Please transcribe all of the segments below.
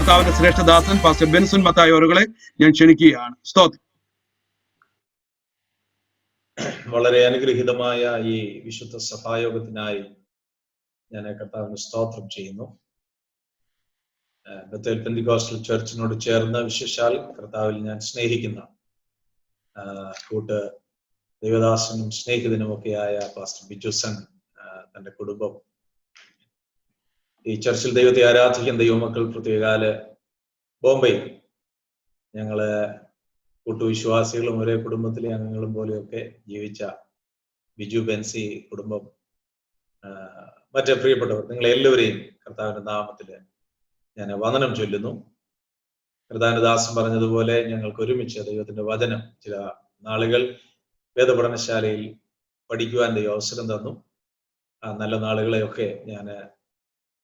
കർത്താവിന്റെ ശ്രേഷ്ഠദാസൻ pastor Benson Mathai അവരുകളെ ഞാൻ ക്ഷണിക്കുകയാണ്. സ്തോത്രം. വളരെ അനുഗ്രഹീതമായ ഈ വിശുദ്ധ സഭായോഗത്തിനായി ഞാൻ കർത്താവിന് സ്തോത്രം ചെയ്യുന്നു. ബത്തേൽ പെന്തിക്കോസ്റ്റൽ ചർച്ചിനോട് ചേർന്ന് വിശേഷാൽ കർത്താവിൽ ഞാൻ സ്നേഹിക്കുന്ന കൂട്ട് ദൈവദാസനും സ്നേഹിതനും ഒക്കെയായ പാസ്റ്റർ ബിജുസൺ, തന്റെ കുടുംബം, ഈ ചർച്ചിൽ ദൈവത്തെ ആരാധിക്കുന്ന ദൈവമക്കൾ, പ്രത്യേകാല് ബോംബെ ഞങ്ങള് കൂട്ടുവിശ്വാസികളും ഒരേ കുടുംബത്തിലെ അംഗങ്ങളും പോലെയൊക്കെ ജീവിച്ച ബിജു ബെൻസി കുടുംബം, മറ്റേ പ്രിയപ്പെട്ടവർ, നിങ്ങളെല്ലാവരെയും കർത്താവിന്റെ നാമത്തില് ഞാൻ വന്ദനം ചൊല്ലുന്നു. കർത്താവിന്റെ ദാസൻ പറഞ്ഞതുപോലെ ഞങ്ങൾക്ക് ഒരുമിച്ച് ദൈവത്തിന്റെ വചനം ചില നാളുകൾ വേദപഠനശാലയിൽ പഠിക്കുവാൻ ദൈവം അവസരം തന്നു. ആ നല്ല നാളുകളെയൊക്കെ ഞാൻ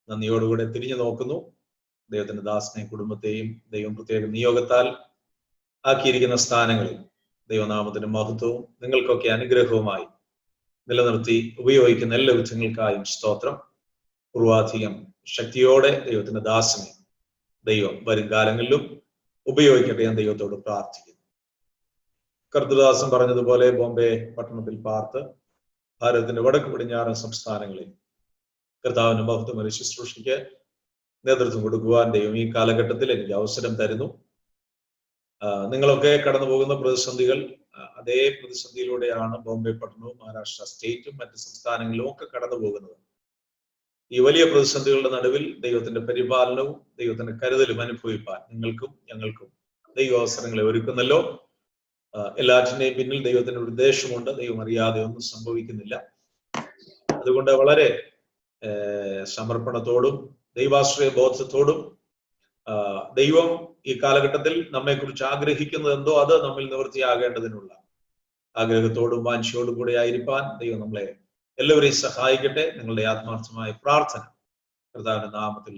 നന്ദിയോടുകൂടെ തിരിഞ്ഞു നോക്കുന്നു. ദൈവത്തിന്റെ ദാസനെയും കുടുംബത്തെയും ദൈവം പ്രത്യേക നിയോഗത്താൽ ആക്കിയിരിക്കുന്ന സ്ഥാനങ്ങളിൽ ദൈവനാമത്തിന്റെ മഹത്വവും നിങ്ങൾക്കൊക്കെ അനുഗ്രഹവുമായി നിലനിർത്തി ഉപയോഗിക്കുന്ന എല്ലാ വിധങ്ങൾക്കായും സ്തോത്രം. പൂർവാധികം ശക്തിയോടെ ദൈവത്തിന്റെ ദാസനെ ദൈവം വരും കാലങ്ങളിലും ഉപയോഗിക്കട്ടെ ഞാൻ ദൈവത്തോട് പ്രാർത്ഥിക്കുന്നു. കർത്തൃദാസൻ പറഞ്ഞതുപോലെ ബോംബെ പട്ടണത്തിൽ പാർത്ത് ഭാരതത്തിന്റെ വടക്ക് പടിഞ്ഞാറൻ സംസ്ഥാനങ്ങളിൽ കർത്താവിന്റെ മഹത്വം ശുശ്രൂഷയ്ക്ക് നേതൃത്വം കൊടുക്കുവാൻ ദൈവം ഈ കാലഘട്ടത്തിൽ എനിക്ക് അവസരം തരുന്നു. നിങ്ങളൊക്കെ കടന്നു പോകുന്ന പ്രതിസന്ധികൾ, അതേ പ്രതിസന്ധിയിലൂടെയാണ് ബോംബെ പട്ടണവും മഹാരാഷ്ട്ര സ്റ്റേറ്റും മറ്റ് സംസ്ഥാനങ്ങളിലും ഒക്കെ കടന്നു പോകുന്നത്. ഈ വലിയ പ്രതിസന്ധികളുടെ നടുവിൽ ദൈവത്തിന്റെ പരിപാലനവും ദൈവത്തിന്റെ കരുതലും അനുഭവിപ്പാൻ നിങ്ങൾക്കും ഞങ്ങൾക്കും ദൈവ അവസരങ്ങളെ ഒരുക്കുന്നല്ലോ. എല്ലാറ്റിന്റെയും പിന്നിൽ ദൈവത്തിന്റെ ഉദ്ദേശമുണ്ട്. ദൈവം അറിയാതെ ഒന്നും സംഭവിക്കുന്നില്ല. അതുകൊണ്ട് വളരെ സമർപ്പണത്തോടും ദൈവാശ്രയ ബോധത്തോടും ദൈവം ഈ കാലഘട്ടത്തിൽ നമ്മെക്കുറിച്ച് ആഗ്രഹിക്കുന്നത് എന്തോ അത് നമ്മിൽ നിവൃത്തിയാകേണ്ടതിനുള്ള ആഗ്രഹത്തോടും വാഞ്ചയോടും കൂടെ ആയിരിക്കാൻ ദൈവം നമ്മളെ എല്ലാവരെയും സഹായിക്കട്ടെ. നിങ്ങളുടെ ആത്മാർത്ഥമായ പ്രാർത്ഥന കർത്താവിന്റെ നാമത്തിൽ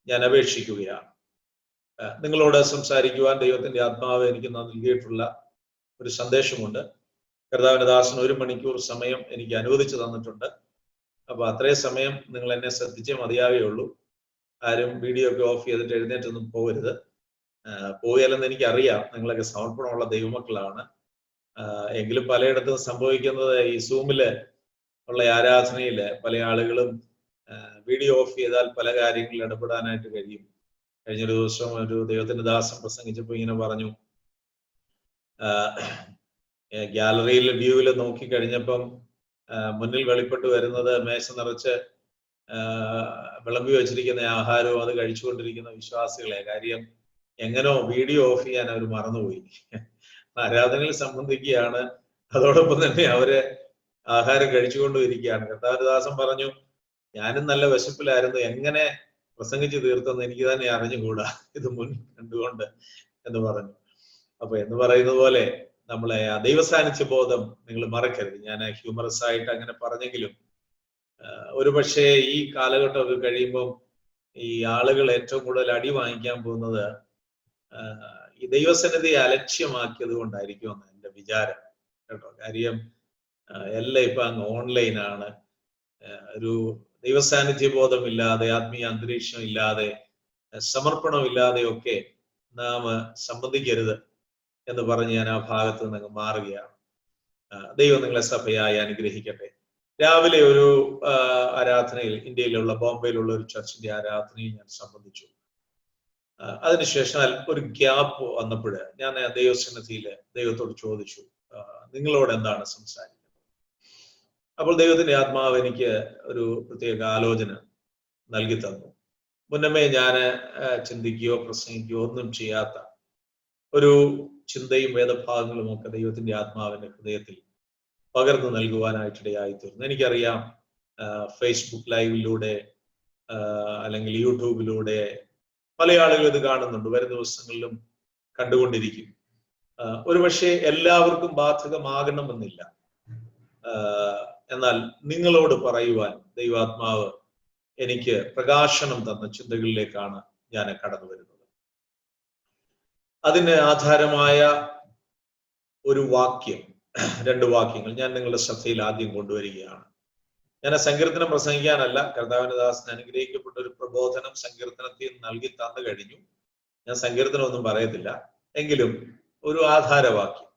ഞാൻ അപേക്ഷിക്കുകയാണ്. നിങ്ങളോട് സംസാരിക്കുവാൻ ദൈവത്തിന്റെ ആത്മാവ് എനിക്ക് നൽകിയിട്ടുള്ള ഒരു സന്ദേശമുണ്ട്. കർത്താവിന്റെ ദാസന് 1 മണിക്കൂർ സമയം എനിക്ക് അനുവദിച്ചു തന്നിട്ടുണ്ട്. അപ്പൊ അത്രയും സമയം നിങ്ങൾ എന്നെ ശ്രദ്ധിച്ചേ മതിയാകുകയുള്ളൂ. ആരും വീഡിയോ ഒക്കെ ഓഫ് ചെയ്തിട്ട് എഴുന്നേറ്റൊന്നും പോകരുത്. പോയാലെന്ന് എനിക്കറിയാം, നിങ്ങളൊക്കെ സമർപ്പണമുള്ള ദൈവമക്കളാണ്. എങ്കിലും പലയിടത്തും സംഭവിക്കുന്നത് ഈ സൂമില് ഉള്ള ആരാധനയില് പല ആളുകളും വീഡിയോ ഓഫ് ചെയ്താൽ പല കാര്യങ്ങളിൽ ഇടപെടാനായിട്ട് കഴിയും. കഴിഞ്ഞൊരു ദിവസം ഒരു ദൈവത്തിന്റെ ദാസൻ പ്രസംഗിച്ചപ്പോൾ ഇങ്ങനെ പറഞ്ഞു, ഗാലറിയിൽ വ്യൂവില് നോക്കി കഴിഞ്ഞപ്പം മുന്നിൽ വെളിപ്പെട്ട് വരുന്നത് മേശ നിറച്ച് വിളമ്പി വെച്ചിരിക്കുന്ന ആഹാരവും അത് കഴിച്ചുകൊണ്ടിരിക്കുന്ന വിശ്വാസികളെ. കാര്യം എങ്ങനോ വീഡിയോ ഓഫ് ചെയ്യാൻ അവർ മറന്നുപോയി. ആരാധനയിൽ സംബന്ധിക്കുകയാണ്, അതോടൊപ്പം തന്നെ അവര് ആഹാരം കഴിച്ചുകൊണ്ടിരിക്കുകയാണ്. കർത്താവിദാസൻ പറഞ്ഞു, ഞാനും നല്ല വിശപ്പിലായിരുന്നു, എങ്ങനെ പ്രസംഗിച്ച് തീർത്തെന്ന് എനിക്ക് തന്നെ അറിഞ്ഞുകൂടാ, ഇത് മുൻ കണ്ടുകൊണ്ട് എന്ന് പറഞ്ഞു. അപ്പൊ എന്ന് പറയുന്നത് പോലെ നമ്മളെ ആ ദൈവസാന്നിധ്യ ബോധം നിങ്ങൾ മറക്കരുത്. ഞാൻ ഹ്യൂമറസ് ആയിട്ട് അങ്ങനെ പറഞ്ഞെങ്കിലും ഒരുപക്ഷെ ഈ കാലഘട്ടമൊക്കെ കഴിയുമ്പം ഈ ആളുകൾ ഏറ്റവും കൂടുതൽ അടി വാങ്ങിക്കാൻ പോകുന്നത് ഈ ദൈവസന്നിധിയെ അലക്ഷ്യമാക്കിയത് കൊണ്ടായിരിക്കുമെന്ന് എൻ്റെ വിചാരം കേട്ടോ. കാര്യം എല്ലാം ഇപ്പൊ അങ്ങ് ഓൺലൈനാണ്. ഒരു ദൈവസാന്നിധ്യ ബോധമില്ലാതെ, ആത്മീയ അന്തരീക്ഷം ഇല്ലാതെ, സമർപ്പണമില്ലാതെയൊക്കെ നാം സംബന്ധിക്കരുത് എന്ന് പറഞ്ഞ് ഞാൻ ആ ഭാഗത്ത് നിന്ന് മാറുകയാണ്. ദൈവം നിങ്ങളെ സഭയായി അനുഗ്രഹിക്കട്ടെ. രാവിലെ ഒരു ആരാധനയിൽ, ഇന്ത്യയിലുള്ള ബോംബെയിലുള്ള ഒരു ചർച്ചിന്റെ ആരാധനയിൽ ഞാൻ സംബന്ധിച്ചു. അതിനുശേഷം ഒരു ഗ്യാപ്പ് വന്നപ്പോൾ ഞാൻ ദൈവസന്നിധിയില് ദൈവത്തോട് ചോദിച്ചു, നിങ്ങളോട് എന്താണ് സംസാരിക്കുന്നത്? അപ്പോൾ ദൈവത്തിന്റെ ആത്മാവ് എനിക്ക് ഒരു പ്രത്യേക ആലോചന നൽകി തന്നു. മുന്നമേ ഞാൻ ചിന്തിക്കുകയോ പ്രസംഗിക്കുകയോ ഒന്നും ചെയ്യാത്ത ഒരു ചിന്തയും വേദഭാഗങ്ങളും ഒക്കെ ദൈവത്തിന്റെ ആത്മാവിന്റെ ഹൃദയത്തിൽ പകർന്നു നൽകുവാനായിട്ടിടയായി തീർന്നു. എനിക്കറിയാം, ഫേസ്ബുക്ക് ലൈവിലൂടെ അല്ലെങ്കിൽ യൂട്യൂബിലൂടെ പല ആളുകൾ ഇത് കാണുന്നുണ്ട്, വരും ദിവസങ്ങളിലും കണ്ടുകൊണ്ടിരിക്കും. ഒരുപക്ഷെ എല്ലാവർക്കും ബാധകമാകണമെന്നില്ല. എന്നാൽ നിങ്ങളോട് പറയുവാൻ ദൈവാത്മാവ് എനിക്ക് പ്രകാശനം തന്ന ചിന്തകളിലേക്കാണ് ഞാൻ കടന്നു വരുന്നത്. അതിന് ആധാരമായ ഒരു വാക്യം, 2 വാക്യങ്ങൾ ഞാൻ നിങ്ങളുടെ ശ്രദ്ധയിൽ ആദ്യം കൊണ്ടുവരികയാണ്. ഞാൻ സങ്കീർത്തനം പ്രസംഗിക്കാനല്ല, കർത്താവിന്റെ ദാസന് അനുഗ്രഹിക്കപ്പെട്ട ഒരു പ്രബോധനം സങ്കീർത്തനത്തിൽ നൽകി തന്നു കഴിഞ്ഞു. ഞാൻ സങ്കീർത്തനമൊന്നും പറയത്തില്ല, എങ്കിലും ഒരു ആധാരവാക്യം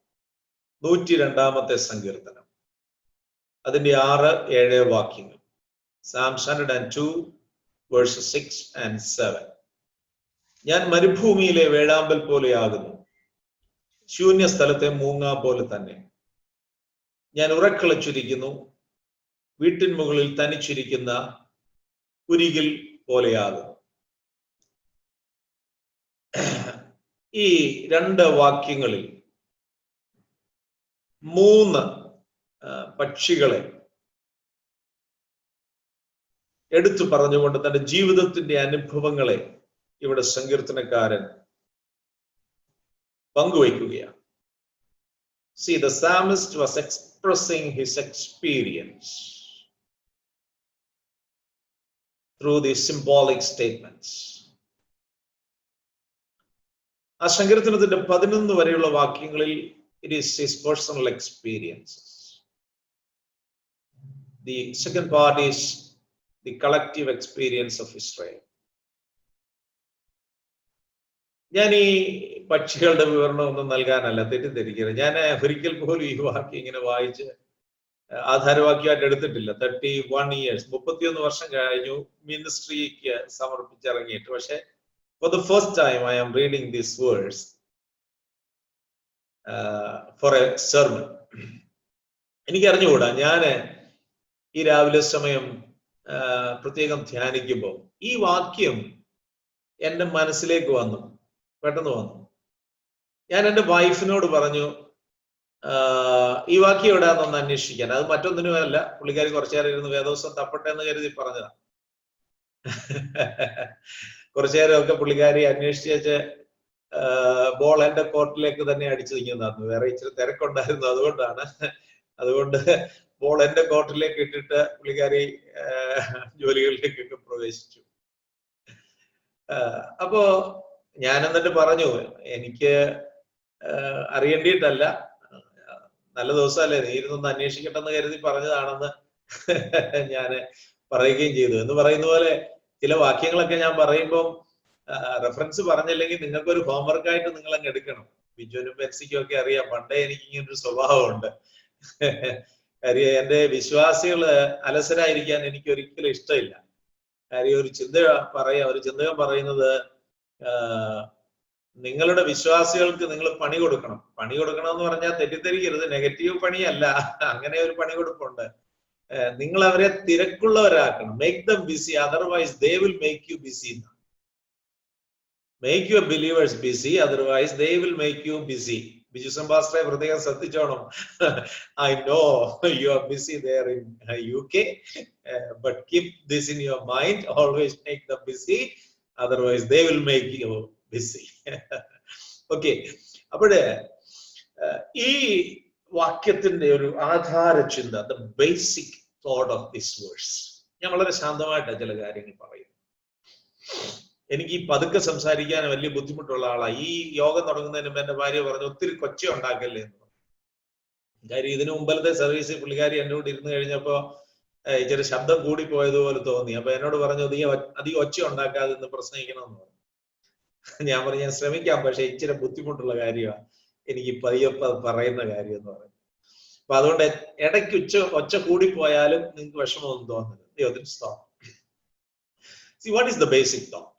102-ാമത്തെ സങ്കീർത്തനം, അതിന്റെ 6-7 വാക്യങ്ങൾ. Psalms 102 verses 6 and 7. ഞാൻ മരുഭൂമിയിലെ വേഴാമ്പൽ പോലെയാകുന്നു, ശൂന്യ സ്ഥലത്തെ മൂങ്ങ പോലെ തന്നെ. ഞാൻ ഉറക്കളിച്ചിരിക്കുന്നു, വീട്ടിൻ മുകളിൽ തനിച്ചിരിക്കുന്ന കുരികിൽ പോലെയാകുന്നു. ഈ 2 വാക്യങ്ങളിൽ 3 പക്ഷികളെ എടുത്തു പറഞ്ഞുകൊണ്ട് തന്റെ ജീവിതത്തിന്റെ അനുഭവങ്ങളെ ഇവിടെ സങ്കീർത്തനക്കാരൻ പങ്കുവയ്ക്കുകയാണ്. See, the psalmist was expressing his experience through these symbolic statements. ആ സങ്കീർത്തനത്തിന്റെ 11 വരെയുള്ള വാക്യങ്ങളിൽ it is his personal experiences. The second part is the collective experience of Israel. ഞാൻ ഈ പക്ഷികളുടെ വിവരണം ഒന്നും നൽകാനല്ല, തെറ്റിദ്ധരിക്കരുത്. ഞാൻ ഒരിക്കൽ പോലും ഈ വാക്യം ഇങ്ങനെ വായിച്ച് ആധാരവാക്യമായിട്ട് എടുത്തിട്ടില്ല. 31 years, 31 വർഷം കഴിഞ്ഞു മിനിസ്ട്രിക്ക് സമർപ്പിച്ചിറങ്ങിയിട്ട്. പക്ഷെ for the first time I am reading this verse for a sermon. എനിക്ക് അറിഞ്ഞുകൂടാ, ഞാൻ ഈ രാവിലെ സമയം പ്രത്യേകം ധ്യാനിക്കുമ്പോൾ ഈ വാക്യം എൻ്റെ മനസ്സിലേക്ക് വന്നു, പെട്ടെന്ന് വന്നു. ഞാൻ എൻ്റെ വൈഫിനോട് പറഞ്ഞു, ഈ വാക്യം എവിടെയാണെന്നൊന്ന് അന്വേഷിക്കാൻ. അത് മറ്റൊന്നിനുമല്ല, പുള്ളിക്കാരി കുറച്ചു നേരം ഇരുന്ന് വേദോസം തപ്പട്ടെ എന്ന് കരുതി പറഞ്ഞതാ. കുറച്ചു നേരമൊക്കെ പുള്ളിക്കാരി അന്വേഷിച്ച് വെച്ച് ബോൾ എൻ്റെ കോർട്ടിലേക്ക് തന്നെ അടിച്ചു നിൽക്കുന്നതായിരുന്നു. വേറെ ഇച്ചിരി തിരക്കുണ്ടായിരുന്നു, അതുകൊണ്ട് ബോൾ എൻ്റെ കോർട്ടിലേക്ക് ഇട്ടിട്ട് പുള്ളിക്കാരി ജോലികളിലേക്കൊക്കെ പ്രവേശിച്ചു. അപ്പോ ഞാൻ എന്നിട്ട് പറഞ്ഞു, എനിക്ക് അറിയേണ്ടിയിട്ടല്ല, നല്ല ദിവസമല്ലേ, നീ ഇരുന്നൊന്ന് അന്വേഷിക്കട്ടെന്ന് കരുതി പറഞ്ഞതാണെന്ന് ഞാൻ പറയുകയും ചെയ്തു. എന്ന് പറയുന്ന പോലെ ചില വാക്യങ്ങളൊക്കെ ഞാൻ പറയുമ്പോൾ റെഫറൻസ് പറഞ്ഞില്ലെങ്കിൽ നിങ്ങൾക്കൊരു ഹോംവർക്കായിട്ട് നിങ്ങൾ അങ്ങ് എടുക്കണം. ബിജുവിനും ബെൻസിക്കും ഒക്കെ അറിയാം, പണ്ടേ എനിക്ക് ഇങ്ങനൊരു സ്വഭാവമുണ്ട്. കാര്യം എൻ്റെ വിശ്വാസികള് അലസരായിരിക്കാൻ എനിക്ക് ഒരിക്കലും ഇഷ്ടമില്ല. കാര്യം ഒരു ചിന്തകൻ പറയുന്നത്, നിങ്ങളുടെ വിശ്വാസികൾക്ക് നിങ്ങൾ പണി കൊടുക്കണം. പണി കൊടുക്കണം എന്ന് പറഞ്ഞാൽ തെറ്റിദ്ധരിക്കരുത്, നെഗറ്റീവ് പണിയല്ല, അങ്ങനെ ഒരു പണി കൊടുപ്പുണ്ട്. നിങ്ങൾ അവരെ തിരക്കുള്ളവരാക്കണം. Make them busy, otherwise they will make you busy. Make your believers busy, otherwise they will make you busy. Biju സംഭാസ്റ്ററെ പ്രത്യേകം ശ്രദ്ധിച്ചോണം. I know you are busy there in UK, but keep this in your mind, always make them busy, otherwise they will make you busy. Okay, അപ്പോഴേ ഈ വാക്യത്തിന്റെ ഒരു ആധാര ചിന്ത, the basic thought of this verse, ഞാൻ വളരെ ശാന്തമായിട്ടാണ് ചില കാര്യങ്ങൾ പറയുന്നത്. എനിക്ക് ഈ പതുക്കെ സംസാരിക്കാൻ വലിയ ബുദ്ധിമുട്ടുള്ള ആളാണ്. ഈ യോഗം തുടങ്ങുന്നതിന് മുമ്പ് എന്റെ ഭാര്യ പറഞ്ഞു, ഒത്തിരി കൊച്ച ഉണ്ടാക്കല്ലേ എന്ന് പറഞ്ഞു. കാര്യം ഇതിനു മുമ്പലത്തെ സർവീസ് പുള്ളിക്കാരി എൻ്റെ കൂടെ ഇരുന്ന് കഴിഞ്ഞപ്പോ ഇച്ചിരി ശബ്ദം കൂടി പോയതുപോലെ തോന്നി. അപ്പൊ എന്നോട് പറഞ്ഞു, നീ അധികം ഒച്ച ഉണ്ടാക്കാതെ ഇന്ന് പ്രസംഗിക്കണമെന്ന് പറഞ്ഞു. ഞാൻ പറഞ്ഞു, ഞാൻ ശ്രമിക്കാം, പക്ഷെ ഇച്ചിരി ബുദ്ധിമുട്ടുള്ള കാര്യമാണ് എനിക്ക് പയ്യപ്പ പറയുന്ന കാര്യം എന്ന് പറഞ്ഞു. അപ്പൊ അതുകൊണ്ട് ഇടയ്ക്ക് ഒച്ച കൂടിപ്പോയാലും നിങ്ങൾക്ക് വിഷമമൊന്നും തോന്നരുത്. See, what is the basic thought?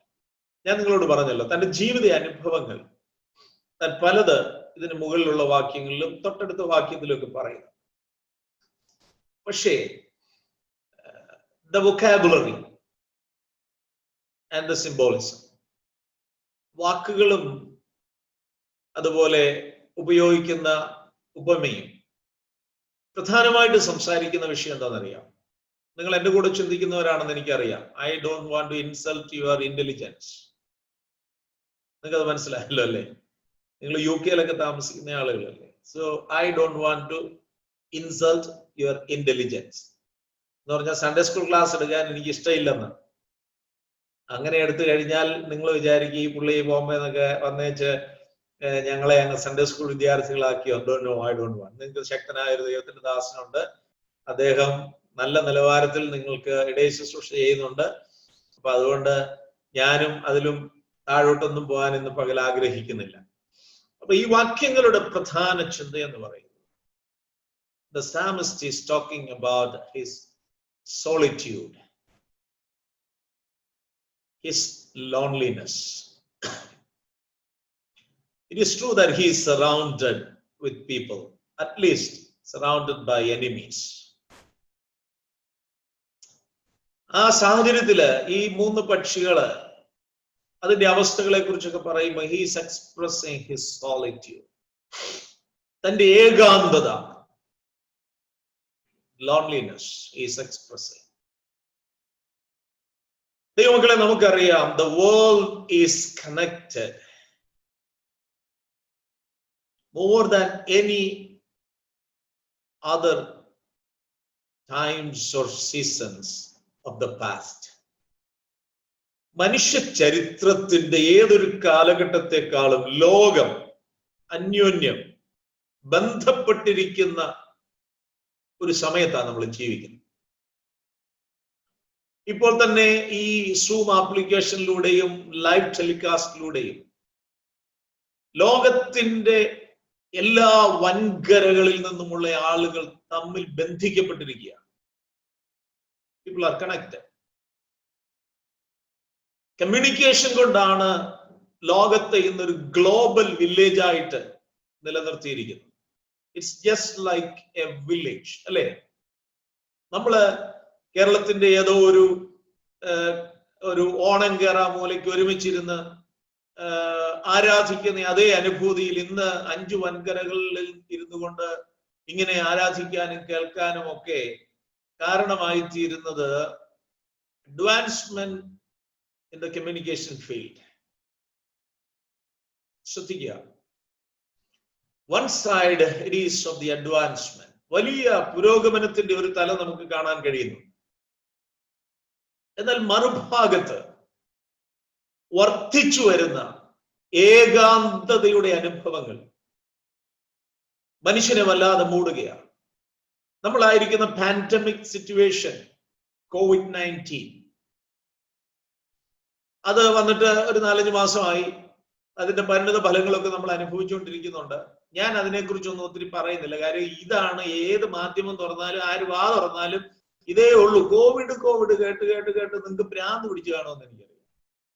ഞാൻ നിങ്ങളോട് പറഞ്ഞല്ലോ, തന്റെ ജീവിത അനുഭവങ്ങൾ താൻ പലത് ഇതിന് മുകളിലുള്ള വാക്യങ്ങളിലും തൊട്ടടുത്ത വാക്യത്തിലൊക്കെ പറയുന്നു. പക്ഷേ the vocabulary and the symbolism, വാക്കുകളും അതുപോലെ ഉപയോഗിക്കുന്ന ഉപമയും പ്രധാനമായിട്ട് സംസാരിക്കുന്ന വിഷയം എന്താണെന്നറിയാം? നിങ്ങൾ എൻ്റെ കൂടെ ചിന്തിക്കുന്നവരാണെന്ന് എനിക്കറിയാം. I don't want to insult your intelligence. നിങ്ങൾക്കത് മനസ്സിലായല്ലോ അല്ലേ? നിങ്ങൾ UK-ലൊക്കെ താമസിക്കുന്ന ആളുകളല്ലേ. So I don't want to insult your intelligence എന്ന് പറഞ്ഞാൽ സൺഡേ സ്കൂൾ ക്ലാസ് എടുക്കാൻ എനിക്ക് ഇഷ്ടമില്ലെന്ന്. അങ്ങനെ എടുത്തു കഴിഞ്ഞാൽ നിങ്ങൾ വിചാരിക്കും ഈ പുള്ളി ബോംബെ എന്നൊക്കെ വന്നേച്ച് ഞങ്ങളെ അങ്ങ് സൺഡേ സ്കൂൾ വിദ്യാർത്ഥികളാക്കിയോ. No, I don't want. നിങ്ങൾക്ക് ശക്തനായ ഒരു ദൈവത്തിന്റെ ദാസനുണ്ട്, അദ്ദേഹം നല്ല നിലവാരത്തിൽ നിങ്ങൾക്ക് ഇടയ ശുശ്രൂഷ ചെയ്യുന്നുണ്ട്. അപ്പൊ അതുകൊണ്ട് ഞാനും അതിലും താഴോട്ടൊന്നും പോകാൻ ഇന്ന് പകൽ ആഗ്രഹിക്കുന്നില്ല. അപ്പൊ ഈ വാക്യങ്ങളുടെ പ്രധാന ചിന്ത എന്ന് പറയുന്നത്, the psalmist is talking about his solitude, his loneliness. It is true that he is surrounded with people, at least surrounded by enemies. ആ സാഹചര്യത്തില് ഈ 3 പക്ഷികള് അതിന്റെ അവസ്ഥകളെ കുറിച്ചൊക്കെ പറയുമ്പോൾ he is expressing his solitude, തന്റെ ഏകാന്തത, loneliness he is expressing. ദൈവമക്കളെ, നമുക്കറിയാം the world is connected more than any other times or seasons of the past. മനുഷ്യ ചരിത്രത്തിന്റെ ഏതൊരു കാലഘട്ടത്തെക്കാളും ലോകം അന്യോന്യം ബന്ധപ്പെട്ടിരിക്കുന്ന ഒരു സമയത്താണ് നമ്മൾ ജീവിക്കുന്നത്. ഇപ്പോൾ തന്നെ ഈ സൂം ആപ്ലിക്കേഷനിലൂടെയും ലൈവ് ടെലികാസ്റ്റിലൂടെയും ലോകത്തിന്റെ എല്ലാ വൻകരകളിൽ നിന്നുമുള്ള ആളുകൾ തമ്മിൽ ബന്ധിക്കപ്പെട്ടിരിക്കുകയാണ്. People are connected. കമ്മ്യൂണിക്കേഷൻ കൊണ്ടാണ് ലോകത്തെ ഇന്നൊരു ഗ്ലോബൽ വില്ലേജ് ആയിട്ട് നിലനിർത്തിയിരിക്കുന്നത്. It's just like a village, അല്ലേ? നമ്മള് കേരളത്തിന്റെ ഏതോ ഒരു ഓണം കേറാ മൂലയ്ക്ക് ഒരുമിച്ചിരുന്ന് ആരാധിക്കുന്ന അതേ അനുഭൂതിയിൽ ഇന്ന് 5 വൻകരകളിൽ ഇരുന്നു കൊണ്ട് ഇങ്ങനെ ആരാധിക്കാനും കേൾക്കാനും ഒക്കെ കാരണമായി തീരുന്നത് advancement in the communication field. ശ്രദ്ധിക്കുക, one side it is of the advancement, വലിയ പുരോഗമനത്തിന്റെ ഒരു തലം നമുക്ക് കാണാൻ കഴിയുന്നു. എന്നാൽ മറുഭാഗത്ത് വർദ്ധിച്ചു വരുന്ന ഏകാന്തതയുടെ അനുഭവങ്ങൾ മനുഷ്യനെ വല്ലാതെ മൂടുകയാണ്. നമ്മളായിരിക്കുന്ന പാൻഡമിക് സിറ്റുവേഷൻ, COVID-19, അത് വന്നിട്ട് ഒരു 4-5 മാസമായി. അതിന്റെ പരിണിത ഫലങ്ങളൊക്കെ നമ്മൾ അനുഭവിച്ചുകൊണ്ടിരിക്കുന്നുണ്ട്. ഞാൻ അതിനെക്കുറിച്ചൊന്നും ഒത്തിരി പറയുന്നില്ല. കാര്യം ഇതാണ്, ഏത് മാധ്യമം തുറന്നാലും ആര് വാ തുറന്നാലും ഇതേ ഉള്ളൂ. കോവിഡ് കേട്ട് നിങ്ങൾക്ക് ഭ്രാന്ത് പിടിച്ചു കാണുമെന്ന് എനിക്കറിയാം.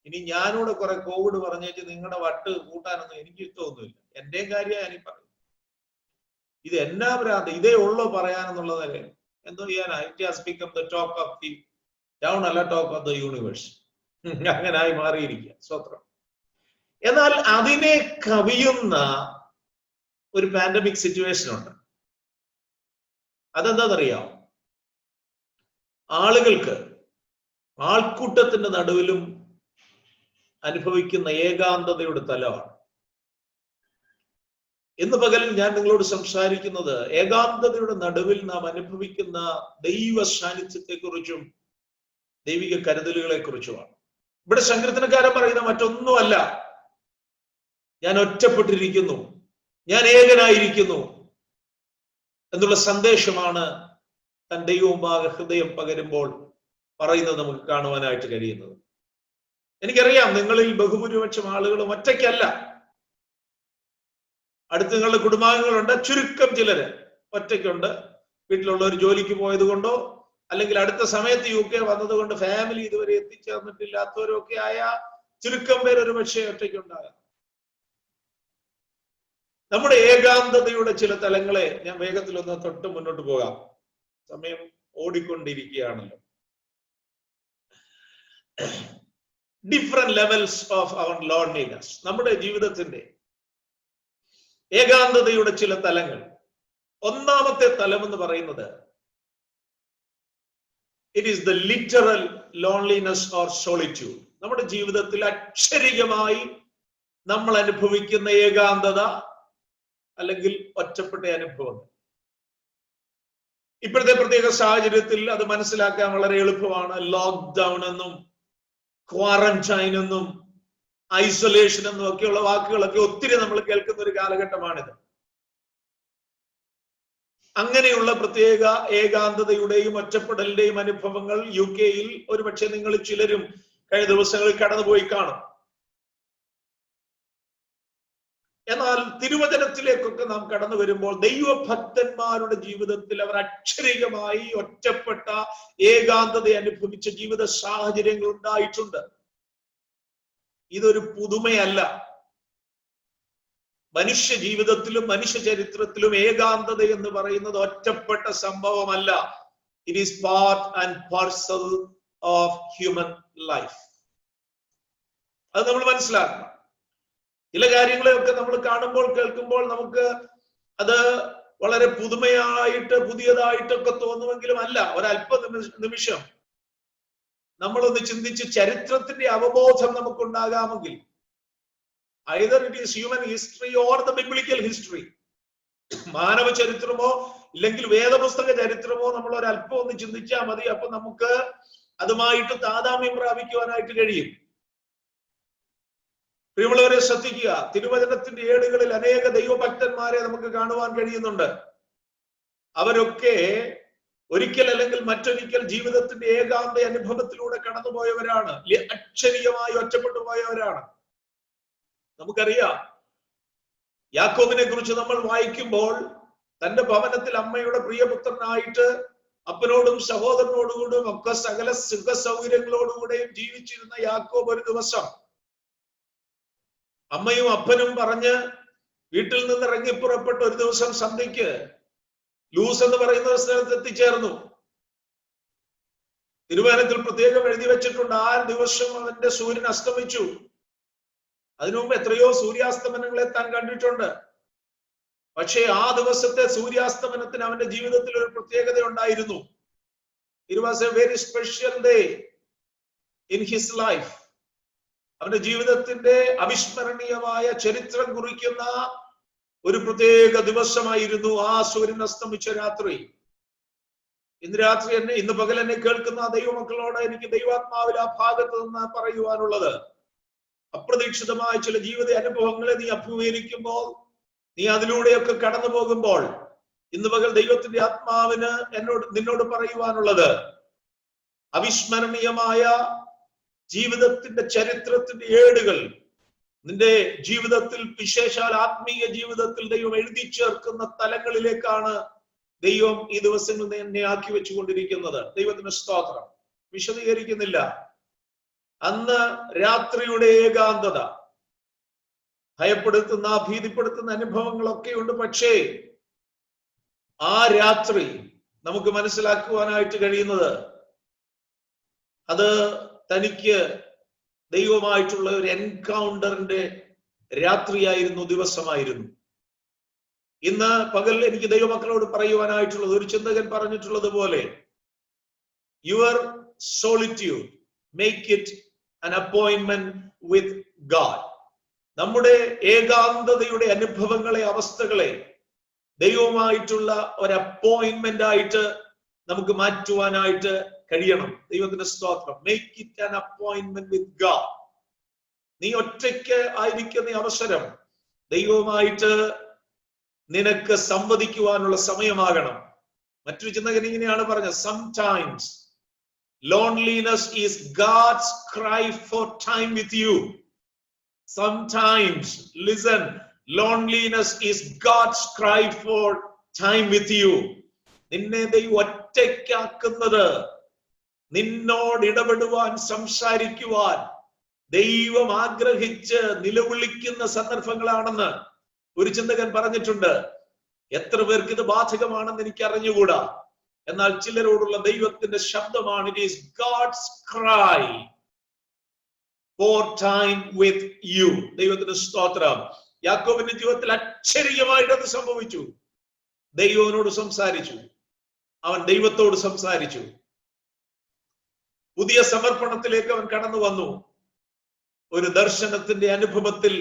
ഇനി ഞാനൂടെ കുറെ കോവിഡ് പറഞ്ഞേച്ച് നിങ്ങളുടെ വട്ട് കൂട്ടാനൊന്നും എനിക്ക് ഇഷ്ടമൊന്നുമില്ല. എന്റെയും കാര്യമാണ് ഞാനീ പറയുന്നത്. ഇത് എന്നാ ഭ്രാന്ത്, ഇതേ ഉള്ളൂ പറയാനെന്നുള്ളതല്ലേ. എന്തോ ചെയ്യാനാ, it has become the talk of the town, അല്ല ടോക്ക് ഓഫ് ദ യൂണിവേഴ്സ്. അങ്ങനായി മാറിയിരിക്കുക. സ്വത്രം. എന്നാൽ അതിനെ കവിയുന്ന ഒരു പാൻഡമിക് സിറ്റുവേഷൻ ഉണ്ട്. അതെന്താണെന്നറിയാം? ആളുകൾക്ക് ആൾക്കൂട്ടത്തിന്റെ നടുവിലും അനുഭവിക്കുന്ന ഏകാന്തതയുടെ തലമാണ്. ഇന്ന് പകൽ ഞാൻ നിങ്ങളോട് സംസാരിക്കുന്നത് ഏകാന്തതയുടെ നടുവിൽ നാം അനുഭവിക്കുന്ന ദൈവ സാന്നിധ്യത്തെക്കുറിച്ചും ദൈവിക കരുതലുകളെ കുറിച്ചുമാണ്. ഇവിടെ സങ്കീർത്തനക്കാരൻ പറയുന്ന മറ്റൊന്നുമല്ല, ഞാൻ ഒറ്റപ്പെട്ടിരിക്കുന്നു, ഞാൻ ഏകനായിരിക്കുന്നു എന്നുള്ള സന്ദേശമാണ് തൻ ദൈവമുമ്പാകെ ഹൃദയം പകരുമ്പോൾ പറയുന്നത് നമുക്ക് കാണുവാനായിട്ട് കഴിയുന്നത്. എനിക്കറിയാം നിങ്ങളിൽ ബഹുഭൂരിപക്ഷം ആളുകളും ഒറ്റയ്ക്കല്ല. അടുത്ത് നിങ്ങളുടെ കുടുംബാംഗങ്ങളുണ്ട്. ചുരുക്കം ചിലര് ഒറ്റയ്ക്കുണ്ട്. വീട്ടിലുള്ളവർ ജോലിക്ക് പോയത് കൊണ്ടോ അല്ലെങ്കിൽ അടുത്ത സമയത്ത് UK വന്നതുകൊണ്ട് ഫാമിലി ഇതുവരെ എത്തിച്ചേർന്നിട്ടില്ലാത്തവരൊക്കെ ആയ ചുരുക്കം പേര് ഒരു പക്ഷേ ഒറ്റയ്ക്കുണ്ടാകാം. നമ്മുടെ ഏകാന്തതയുടെ ചില തലങ്ങളെ ഞാൻ വേഗത്തിലൊന്ന് തൊട്ട് മുന്നോട്ട് പോകാം. സമയം ഓടിക്കൊണ്ടിരിക്കുകയാണല്ലോ. Different levels of our loneliness, നമ്മുടെ ജീവിതത്തിന്റെ ഏകാന്തതയുടെ ചില തലങ്ങൾ. ഒന്നാമത്തെ തലം എന്ന് പറയുന്നത് it is the literal loneliness or solitude. നമ്മുടെ ജീവിതത്തിൽ അക്ഷരികമായി നമ്മൾ അനുഭവിക്കുന്ന ഏകാന്തത അല്ലെങ്കിൽ ഒറ്റപ്പെട്ട അനുഭവങ്ങൾ. ഇപ്പോഴത്തെ പ്രത്യേക സാഹചര്യത്തിൽ അത് മനസ്സിലാക്കാൻ വളരെ എളുപ്പമാണ്. ലോക്ക്ഡൌൺ എന്നും ക്വാറന്റൈൻ എന്നും ഐസൊലേഷൻ എന്നും ഒക്കെയുള്ള വാക്കുകളൊക്കെ ഒത്തിരി നമ്മൾ കേൾക്കുന്ന ഒരു കാലഘട്ടമാണിത്. അങ്ങനെയുള്ള പ്രത്യേക ഏകാന്തതയുടെയും ഒറ്റപ്പെടലിന്റെയും അനുഭവങ്ങൾ UK-യിൽ ഒരുപക്ഷെ നിങ്ങൾ ചിലരും കഴിഞ്ഞ ദിവസങ്ങളിൽ കടന്നുപോയി കാണും. എന്നാൽ തിരുവചനത്തിലേക്കൊക്കെ നാം കടന്നു വരുമ്പോൾ ദൈവഭക്തന്മാരുടെ ജീവിതത്തിൽ അവർ അക്ഷരികമായി ഒറ്റപ്പെട്ട ഏകാന്തത അനുഭവിച്ച ജീവിത സാഹചര്യങ്ങൾ ഉണ്ടായിട്ടുണ്ട്. ഇതൊരു പുതുമയല്ല. മനുഷ്യ ജീവിതത്തിലും മനുഷ്യ ചരിത്രത്തിലും ഏകാന്തത എന്ന് പറയുന്നത് ഒറ്റപ്പെട്ട സംഭവമല്ല. It is part and parcel of human life. അത് നമ്മൾ മനസ്സിലാക്കണം. ചില കാര്യങ്ങളെയൊക്കെ നമ്മൾ കാണുമ്പോൾ കേൾക്കുമ്പോൾ നമുക്ക് അത് വളരെ പുതിയതായിട്ടൊക്കെ തോന്നുമെങ്കിലും അല്ല. ഒരല്പ നിമിഷം നമ്മളൊന്ന് ചിന്തിച്ച് ചരിത്രത്തിന്റെ അവബോധം നമുക്കുണ്ടാകാമെങ്കിൽ, either it is human history or the biblical history, മാനവ ചരിത്രമോ ഇല്ലെങ്കിൽ വേദപുസ്തക ചരിത്രമോ നമ്മൾ ഒരല്പം ഒന്ന് ചിന്തിച്ചാൽ മതി. അപ്പൊ നമുക്ക് അതുമായിട്ട് താതാമ്യം പ്രാപിക്കുവാനായിട്ട് കഴിയും. പ്രിയമുള്ളവരെ, ശ്രദ്ധിക്കുക. തിരുവചനത്തിന്റെ ഏടുകളിൽ അനേക ദൈവഭക്തന്മാരെ നമുക്ക് കാണുവാൻ കഴിയുന്നുണ്ട്. അവരൊക്കെ ഒരിക്കൽ അല്ലെങ്കിൽ മറ്റൊരിക്കൽ ജീവിതത്തിന്റെ ഏകാന്ത അനുഭവത്തിലൂടെ കടന്നുപോയവരാണ്. അക്ഷരീയമായി ഒറ്റപ്പെട്ടു പോയവരാണ്. നമുക്കറിയാം, യാക്കോബിനെ കുറിച്ച് നമ്മൾ വായിക്കുമ്പോൾ തന്റെ ഭവനത്തിൽ അമ്മയുടെ പ്രിയപുത്രനായിട്ട് അപ്പനോടും സഹോദരനോടുകൂടും ഒക്കെ സകല സുഖ സൗകര്യങ്ങളോടുകൂടെയും ജീവിച്ചിരുന്ന യാക്കോബ് ഒരു ദിവസം അമ്മയും അപ്പനും പറഞ്ഞ് വീട്ടിൽ നിന്ന് ഇറങ്ങി പുറപ്പെട്ട ഒരു ദിവസം സന്ധ്യയ്ക്ക് ലൂസ് എന്ന് പറയുന്ന സ്ഥലത്ത് എത്തിച്ചേർന്നു. തിരുവചനത്തിൽ പ്രത്യേകം എഴുതി വെച്ചിട്ടുണ്ട്, ആ ദിവസം അവന്റെ സൂര്യൻ അസ്തമിച്ചു. അതിനു മുമ്പ് എത്രയോ സൂര്യാസ്തമനങ്ങളെ താൻ കണ്ടിട്ടുണ്ട്. പക്ഷേ ആ ദിവസത്തെ സൂര്യാസ്തമനത്തിന് അവന്റെ ജീവിതത്തിൽ ഒരു പ്രത്യേകത ഉണ്ടായിരുന്നു. It was A very special day in his life. അവന്റെ ജീവിതത്തിന്റെ അവിസ്മരണീയമായ ചരിത്രം കുറിക്കുന്ന ഒരു പ്രത്യേക ദിവസമായിരുന്നു ആ സൂര്യൻ അസ്തമിച്ച രാത്രി. ഇന്ന് പകൽ എന്നെ കേൾക്കുന്ന ദൈവമക്കളോട് എനിക്ക് ദൈവാത്മാവിൽ ആ ഭാഗത്ത് നിന്ന് പറയുവാനുള്ളത്, അപ്രതീക്ഷിതമായ ചില ജീവിത അനുഭവങ്ങളെ നീ അഭിമുഖീകരിക്കുമ്പോൾ, നീ അതിലൂടെയൊക്കെ കടന്നു പോകുമ്പോൾ, ഇന്ന് പകൽ ദൈവത്തിന്റെ ആത്മാവിന് നിന്നോട് പറയുവാനുള്ളത്, അവിസ്മരണീയമായ ജീവിതത്തിന്റെ ചരിത്രത്തിന്റെ ഏടുകൾ നിന്റെ ജീവിതത്തിൽ, വിശേഷാൽ ആത്മീയ ജീവിതത്തിൽ ദൈവം എഴുതി ചേർക്കുന്ന തലങ്ങളിലേക്കാണ് ദൈവം ഈ ദിവസങ്ങളിൽ എന്നെ ആക്കി വെച്ചുകൊണ്ടിരിക്കുന്നത്. ദൈവത്തിന് സ്തോത്രം. വിശദീകരിക്കുന്നില്ല. അന്ന് രാത്രിയുടെ ഏകാന്തത, ഭയപ്പെടുത്തുന്ന ഭീതിപ്പെടുത്തുന്ന അനുഭവങ്ങളൊക്കെ ഉണ്ട്. പക്ഷേ ആ രാത്രി നമുക്ക് മനസ്സിലാക്കുവാനായിട്ട് കഴിയുന്നത് അത് തനിക്ക് ദൈവമായിട്ടുള്ള ഒരു എൻകൗണ്ടറിന്റെ രാത്രിയായിരുന്നു, ദിവസമായിരുന്നു. ഇന്ന് പകൽ എനിക്ക് ദൈവമക്കളോട് പറയുവാനായിട്ടുള്ളത്, ഒരു ചിന്തകൻ പറഞ്ഞിട്ടുള്ളത് പോലെ, your solitude make it an appointment with God. നമ്മുടെ ഏകാന്തതയുടെ അനുഭവങ്ങളെ, അവസ്ഥകളെ ദൈവവുമായിട്ടുള്ള ഒരു അപ്പോയിന്റ്മെന്റ് ആയിട്ട് നമുക്ക് മാറ്റുവാനായിട്ട് കഴിയണം. ദൈവത്തിന്റെ സ്തോത്രം. Make it an appointment with God. നീ ഒറ്റയ്ക്ക് ആയിരിക്കുന്ന അവസരം ദൈവവുമായിട്ട് നിനക്ക് സംവദിക്കുവാനുള്ള സമയമാകണം. മറ്റൊരു ചിന്തകൻ ഇങ്ങനെയാണ് പറഞ്ഞത്, sometimes loneliness is God's cry for time with you. Sometimes, listen, loneliness is God's cry for time with you. നിന്നെ ദൈവം ഒറ്റയ്ക്കാക്കുന്നത്, നിന്നോട് ഇടപെടുവാൻ, സംസാരിക്കുവാൻ ദൈവം ആഗ്രഹിച്ച് നിലവിളിക്കുന്ന സന്ദർഭങ്ങളാണെന്ന് ഒരു ചിന്തകൻ പറഞ്ഞിട്ടുണ്ട്. എത്ര പേർക്ക് ഇത് ബാധകമാണെന്ന് എനിക്ക് അറിഞ്ഞുകൂടാ. എന്നാൽ ചിലരോടുള്ള ദൈവത്തിന്റെ ശബ്ദമാണ്, it is God's cry for time with you. ദൈവത്തിന്റെ സ്തോത്രം. യാക്കോബിന്റെ ജീവിതത്തിൽ അക്ഷരീയമായിട്ട് അത് സംഭവിച്ചു. ദൈവനോട് സംസാരിച്ചു, അവൻ ദൈവത്തോട് സംസാരിച്ചു. പുതിയ സമർപ്പണത്തിലേക്ക് അവൻ കടന്നു വന്നു. ഒരു ദർശനത്തിന്റെ അനുഭവത്തിൽ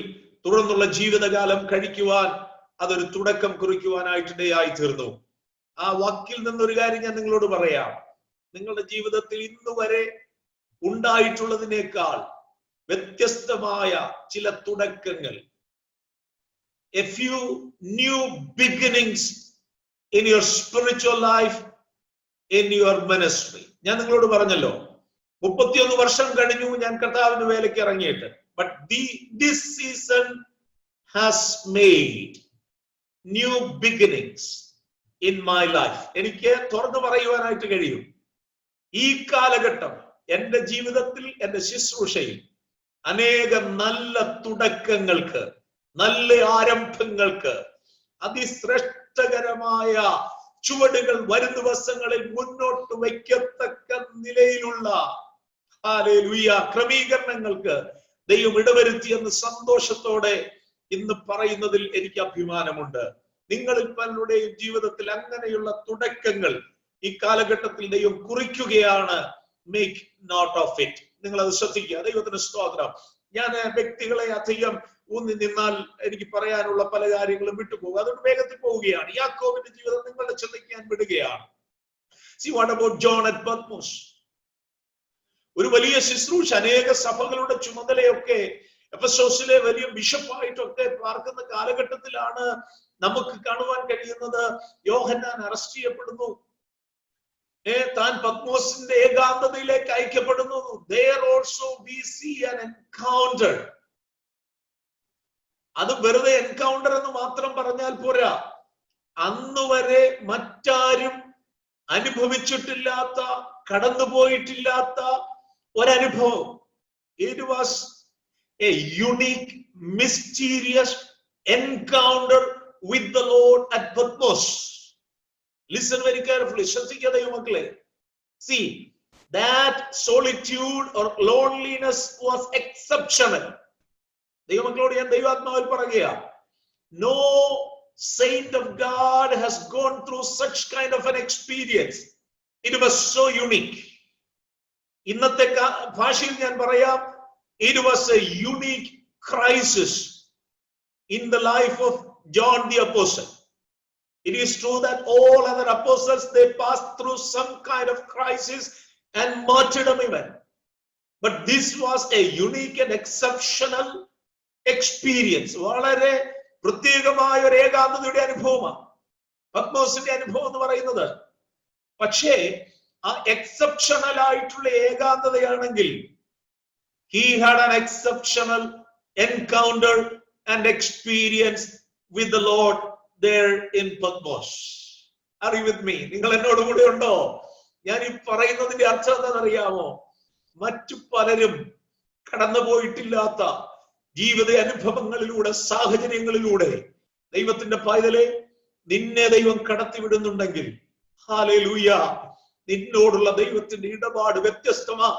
തുടർന്നുള്ള ജീവിതകാലം കഴിക്കുവാൻ അതൊരു തുടക്കം കുറിക്കുവാനായിട്ടിടയായി തീർന്നു. ആ വാക്കിൽ നിന്നൊരു കാര്യം ഞാൻ നിങ്ങളോട് പറയാം. നിങ്ങളുടെ ജീവിതത്തിൽ ഇന്ന് വരെ ഉണ്ടായിട്ടുള്ളതിനേക്കാൾ വ്യത്യസ്തമായ ചില തുടക്കങ്ങൾ, a few new beginnings in your spiritual life, in your ministry. ഞാൻ നിങ്ങളോട് പറഞ്ഞല്ലോ, 31 വർഷം കഴിഞ്ഞു ഞാൻ കർത്താവിന്റെ വേലയ്ക്ക് ഇറങ്ങിയിട്ട്. But this season has made new beginnings in my life. എനിക്ക് തുറന്നു പറയുവാനായിട്ട് കഴിയും, ഈ കാലഘട്ടം എന്റെ ജീവിതത്തിൽ, എന്റെ ശുശ്രൂഷയിൽ അനേകം നല്ല തുടക്കങ്ങൾക്ക്, നല്ല ആരംഭങ്ങൾക്ക്, അതിശ്രേഷ്ഠകരമായ ചുവടുകൾ വരും ദിവസങ്ങളിൽ മുന്നോട്ട് വയ്ക്കത്തക്ക നിലയിലുള്ള ഹല്ലേലൂയ ക്രമീകരണങ്ങൾക്ക് ദൈവം ഇടവരുത്തിയെന്ന് സന്തോഷത്തോടെ ഇന്ന് പറയുന്നതിൽ എനിക്ക് അഭിമാനമുണ്ട്. നിങ്ങളിൽ പലരുടെയും ജീവിതത്തിൽ അങ്ങനെയുള്ള തുടക്കങ്ങൾ ഈ കാലഘട്ടത്തിൽ ദൈവം കുറിക്കുകയാണ്. Make note of it. നിങ്ങൾ അത് ശ്രദ്ധിക്കുക. ദൈവത്തിന് സ്തോത്രം. ഞാൻ വ്യക്തികളെ അധികം ഊന്നി നിന്നാൽ എനിക്ക് പറയാനുള്ള പല കാര്യങ്ങളും വിട്ടുപോകും. അതുകൊണ്ട് വേഗത്തിൽ പോവുകയാണ്. യാക്കോബിന്റെ ജീവിതം നിങ്ങളുടെ ചിന്തിക്കാൻ വിടുകയാണ്. See what about John at Patmos? ഒരു വലിയ ശുശ്രൂഷ, അനേക സഭകളുടെ ചുമതലയൊക്കെ എഫെസോസിലെ വലിയ ബിഷപ്പായിട്ടൊക്കെ പാർക്കുന്ന കാലഘട്ടത്തിലാണ് നമുക്ക് കാണുവാൻ കഴിയുന്നത് യോഹന്നാൻ അറസ്റ്റ് ചെയ്യപ്പെടുന്നു. താൻ പത്മോസിന്റെ ഏകാന്തതയിലേക്ക് അയക്കപ്പെടുന്നു. There also we see an encounter. അത് വെറുതെ എൻകൗണ്ടർ എന്ന് മാത്രം പറഞ്ഞാൽ പോരാ, അന്ന് വരെ മറ്റാരും അനുഭവിച്ചിട്ടില്ലാത്ത, കടന്നുപോയിട്ടില്ലാത്ത ഒരനുഭവം. It was a unique, mysterious encounter with the Lord at Patmos. Listen very carefully. ശ്രദ്ധിക്കുക ദൈവമക്കളെ. See, that solitude or loneliness was exceptional. ദൈവമക്കളോട് ഞാൻ ദൈവാത്മാവിൽ പറയുക, no saint of God has gone through such kind of an experience. It was so unique. ഇന്നത്തെ ഭാഷയിൽ ഞാൻ പറയാം, it was a unique crisis in the life of John the Apostle. It is true that all other apostles, they passed through some kind of crisis and martyrdom even. But this was a unique and exceptional experience. വളരെ പ്രത്യേകമായ ഒരു ഏകാന്തതയുടെ അനുഭവമാണ് പത്മോസിന്റെ അനുഭവം എന്ന് പറയുന്നത്. പക്ഷേ ആ എക്സെപ്ഷണൽ ആയിട്ടുള്ള ഏകാന്തതയാണെങ്കിൽ he had an exceptional encounter and experience with the Lord there in Patmos. Are you with me? നിങ്ങൾ എന്നോട് കൂടെ ഉണ്ടോ? ഞാൻ ഈ പറയുന്നതിന്റെ അർത്ഥം എന്താണെന്നറിയാമോ? മറ്റു പലരും കടന്നുപോയിട്ടില്ലാത്ത ജീവിത അനുഭവങ്ങളിലൂടെ, സാഹചര്യങ്ങളിലൂടെ ദൈവത്തിന്റെ പൈതലെ നിന്നെ ദൈവം കടത്തിവിടുന്നുണ്ടെങ്കിൽ, ഹല്ലേലൂയ, നിന്നോടുള്ള ദൈവത്തിന്റെ ഇടപാട് വ്യത്യസ്തമാ.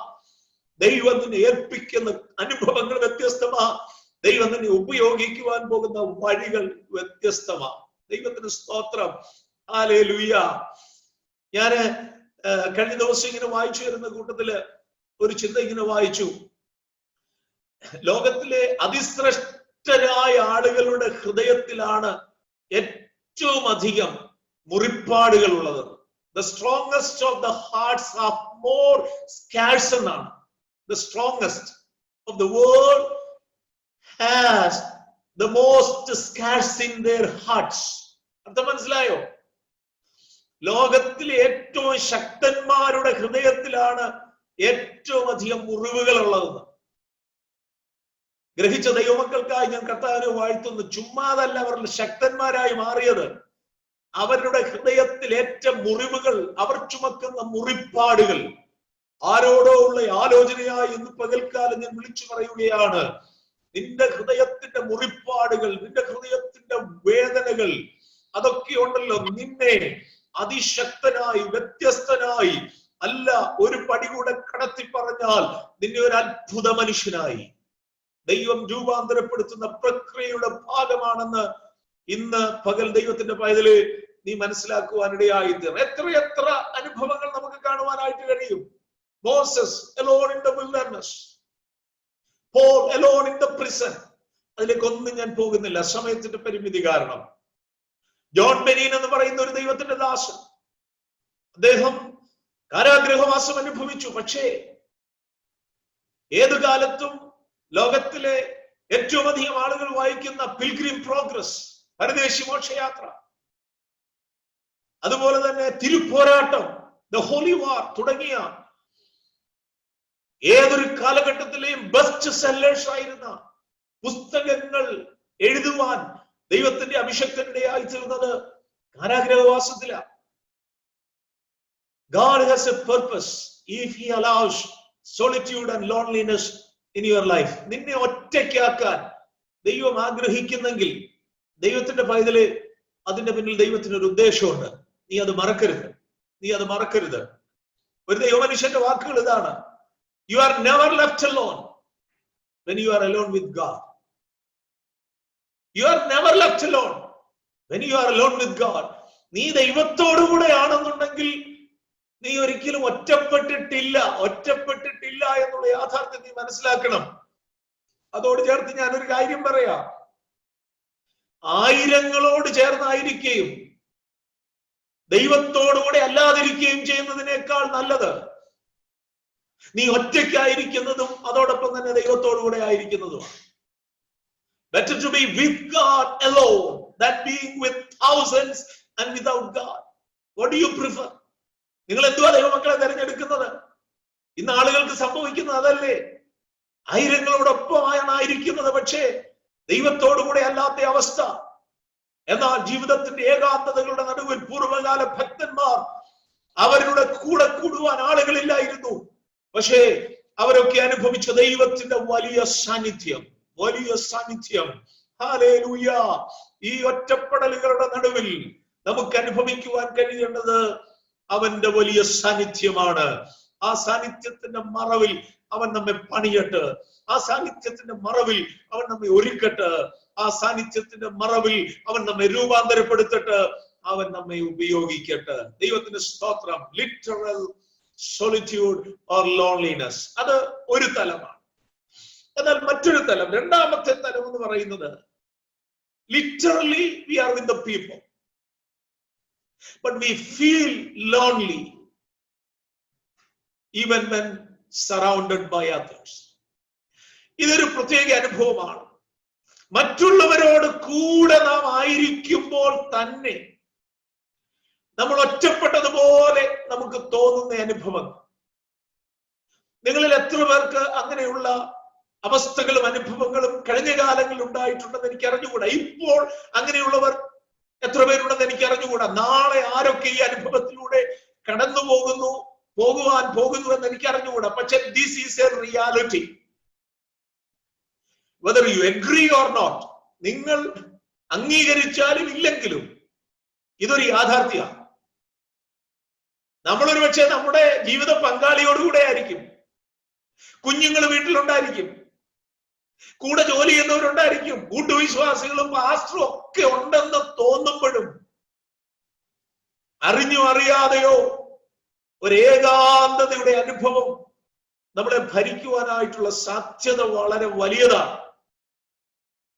ദൈവം നിന്നെ ഏൽപ്പിക്കുന്ന അനുഭവങ്ങൾ വ്യത്യസ്തമാ. ദൈവം നിന്നെ ഉപയോഗിക്കുവാൻ പോകുന്ന വഴികൾ വ്യത്യസ്തമാ. ദൈവത്തിന് സ്തോത്രം. ഹല്ലേലൂയ. ഞാൻ കഴിഞ്ഞ ദിവസം ഇങ്ങനെ വായിച്ചു വരുന്ന കൂട്ടത്തില് ഒരു ചിന്ത ഇങ്ങനെ വായിച്ചു. ലോകത്തിലെ അതിശ്രേഷ്ഠരായ ആളുകളുടെ ഹൃദയത്തിലാണ് ഏറ്റവും അധികം മുറിപ്പാടുകൾ ഉള്ളത്. The strongest of the hearts are more scarce എന്നാണ്. The strongest of the world has the most scarce in their hearts. അർത്ഥം മനസ്സിലായോ? ലോകത്തിലെ ഏറ്റവും ശക്തന്മാരുടെ ഹൃദയത്തിലാണ് ഏറ്റവും അധികം മുറിവുകൾ ഉള്ളതെന്ന് ഗ്രഹിച്ച ദൈവമക്കൾക്കായി ഞാൻ കർത്താവിനെ വാഴ്ത്തുന്നു. ചുമ്മാതല്ല അവർ ശക്തന്മാരായി മാറിയത്. അവരുടെ ഹൃദയത്തിൽ ഏറ്റവും മുറിവുകൾ, അവർ ചുമക്കുന്ന മുറിപ്പാടുകൾ, ആരോടോ ഉള്ള ആലോചനയായി ഇന്ന് പകൽക്കാലം ഞാൻ വിളിച്ചു പറയുകയാണ്. നിന്റെ ഹൃദയത്തിന്റെ മുറിപ്പാടുകൾ, നിന്റെ ഹൃദയത്തിന്റെ വേദനകൾ, അതൊക്കെ ഉണ്ടല്ലോ നിന്നെ അതിശക്തനായി, വ്യത്യസ്തനായി, അല്ല ഒരു പടി കൂടെ കടത്തി പറഞ്ഞാൽ നിന്നെ ഒരു അത്ഭുത മനുഷ്യനായി ദൈവം രൂപാന്തരപ്പെടുത്തുന്ന പ്രക്രിയയുടെ ഭാഗമാണെന്ന് ഇന്ന് പകൽ ദൈവത്തിന്റെ പൈതല് നീ മനസ്സിലാക്കുവാനിടയായി തീർന്നു. എത്രയെത്ര അനുഭവങ്ങൾ നമുക്ക് കാണുവാനായിട്ട് കഴിയും. Moses alone in the wilderness, Paul alone in the prison. അതിലേക്കൊന്നും ഞാൻ പോകുന്നില്ല, സമയത്തിന്റെ പരിമിതി കാരണം. ജോൺ ബെനീൻ എന്ന് പറയുന്ന ഒരു ദൈവത്തിന്റെ ദാസൻ, അദ്ദേഹം കാരാഗ്രഹവാസം അനുഭവിച്ചു. പക്ഷേ ഏതു കാലത്തും ലോകത്തിലെ ഏറ്റവും അധികം ആളുകൾ വായിക്കുന്ന പിൽഗ്രിം പ്രോഗ്രസ്, പരദേശി മോക്ഷയാത്ര, അതുപോലെ തന്നെ തിരുപ്പോരാട്ടം, ദ ഹോളി വാർ തുടങ്ങിയ ഏതൊരു കാലഘട്ടത്തിലെയും ബെസ്റ്റ് സെല്ലേഴ്സ് ആയിരുന്ന പുസ്തകങ്ങൾ എഴുതുവാൻ ദൈവത്തിന്റെ അഭിഷക്തനിടയായി തീർന്നത് കാരാഗ്രഹവാസത്തിലാണ്. God has a purpose if he allows solitude and loneliness in your life. നിന്നെ ഒറ്റയ്ക്കാക്കാൻ ദൈവം ആഗ്രഹിക്കുന്നെങ്കിൽ ദൈവത്തിന്റെ പൈതല് അതിന്റെ പിന്നിൽ ദൈവത്തിന് ഒരു ഉദ്ദേശമുണ്ട്. നീ അത് മറക്കരുത്. ഒരു ദൈവമനുഷ്യന്റെ വാക്കുകൾ ഇതാണ്: You are never left alone when you are alone with God. You are never left alone when you are alone with God. നീ ദൈവത്തോടു കൂടെയാണെന്നുണ്ടെങ്കിൽ നീ ഒരിക്കലും ഒറ്റപ്പെട്ടിട്ടില്ല എന്നുള്ള യാഥാർത്ഥ്യം നീ മനസ്സിലാക്കണം. അതോട് ചേർത്ത് ഞാനൊരു കാര്യം പറയാം. ആയിരങ്ങളോട് ചേർന്നായിരിക്കുകയും ദൈവത്തോടുകൂടെ അല്ലാതിരിക്കുകയും ചെയ്യുന്നതിനേക്കാൾ നല്ലത് നീ ഒറ്റയ്ക്കായിരിക്കുന്നതും അതോടൊപ്പം തന്നെ ദൈവത്തോടുകൂടെ ആയിരിക്കുന്നതുമാണ്. Better to be with God alone than being with thousands and without God. What do you prefer? നിങ്ങൾ എന്തുവാ ദൈവമക്കളെ തിരഞ്ഞെടുക്കുന്നത്? ഇന്ന് ആളുകൾക്ക് സംഭവിക്കുന്നത് അതല്ലേ? ആയിരങ്ങളോടൊപ്പമാണ് ആയിരിക്കുന്നത്, പക്ഷേ ദൈവത്തോടുകൂടെ അല്ലാത്ത അവസ്ഥ. എന്നാൽ ജീവിതത്തിന്റെ ഏകാന്തതകളുടെ നടുവിൽ പൂർവ്വകാല ഭക്തന്മാർ അവരുടെ കൂടെ കൂടുവാൻ ആളുകളില്ലായിരുന്നു, പക്ഷേ അവരൊക്കെ അനുഭവിച്ച ദൈവത്തിന്റെ വലിയ സാന്നിധ്യം. ഹല്ലേലൂയ! ഈ ഒറ്റപ്പെടലുകളുടെ നടുവിൽ നമുക്ക് അനുഭവിക്കുവാൻ കഴിയേണ്ടത് അവന്റെ വലിയ സാന്നിധ്യമാണ്. ആ സാന്നിധ്യത്തിന്റെ മറവിൽ അവൻ നമ്മെ പണിയട്ടെ. ആ സാന്നിധ്യത്തിന്റെ മറവിൽ അവൻ നമ്മെ ഒരുക്കട്ടെ. ആ സാന്നിധ്യത്തിന്റെ മറവിൽ അവൻ നമ്മെ രൂപാന്തരപ്പെടുത്തട്ടെ. അവൻ നമ്മെ ഉപയോഗിക്കട്ടെ. ദൈവത്തിന്റെ സ്തോത്രം. ലിറ്ററൽ സോളിറ്റ്യൂഡ് ഓർ ലോൺലിനെസ്, അത് ഒരു തലമാണ്. എന്നാൽ മറ്റൊരു തലം, രണ്ടാമത്തെ തലം എന്ന് പറയുന്നത് literally we are with the people but we feel lonely even when surrounded by others. ഇതൊരു പ്രത്യേക അനുഭവമാണ്. മറ്റുള്ളവരോട് കൂടെ നാം ആയിരിക്കുമ്പോൾ തന്നെ നമ്മൾ ഒറ്റപ്പെട്ടതുപോലെ നമുക്ക് തോന്നുന്ന അനുഭവം. നിങ്ങളിൽ എത്ര പേർക്ക് അങ്ങനെയുള്ള അവസ്ഥകളും അനുഭവങ്ങളും കഴിഞ്ഞ കാലങ്ങളിൽ ഉണ്ടായിട്ടുണ്ടെന്ന് എനിക്ക് അറിഞ്ഞുകൂടാ. ഇപ്പോൾ അങ്ങനെയുള്ളവർ എത്ര പേരുണ്ടെന്ന് എനിക്ക് അറിഞ്ഞുകൂടാ. നാളെ ആരൊക്കെ ഈ അനുഭവത്തിലൂടെ കടന്നു പോകുവാൻ പോകുന്നു എന്ന് എനിക്ക് അറിഞ്ഞുകൂടാ. പക്ഷെ this is a reality, whether you agree or not. നിങ്ങൾ അംഗീകരിച്ചാലും ഇല്ലെങ്കിലും ഇതൊരു യാഥാർത്ഥ്യമാണ്. നമ്മളൊരു പക്ഷേ നമ്മുടെ ജീവിത പങ്കാളിയോടുകൂടെ ആയിരിക്കും, കുഞ്ഞുങ്ങൾ വീട്ടിലുണ്ടായിരിക്കും, കൂടെ ജോലി ചെയ്യുന്നവരുണ്ടായിരിക്കും, കൂട്ടുവിശ്വാസികളും പാസ്റ്ററും ഒക്കെ ഉണ്ടെന്ന് തോന്നുമ്പോഴും അറിഞ്ഞോ അറിയാതെയോ ഒരു ഏകാന്തതയുടെ അനുഭവം നമ്മളെ ഭരിക്കുവാനായിട്ടുള്ള സാധ്യത വളരെ വലിയതാണ്.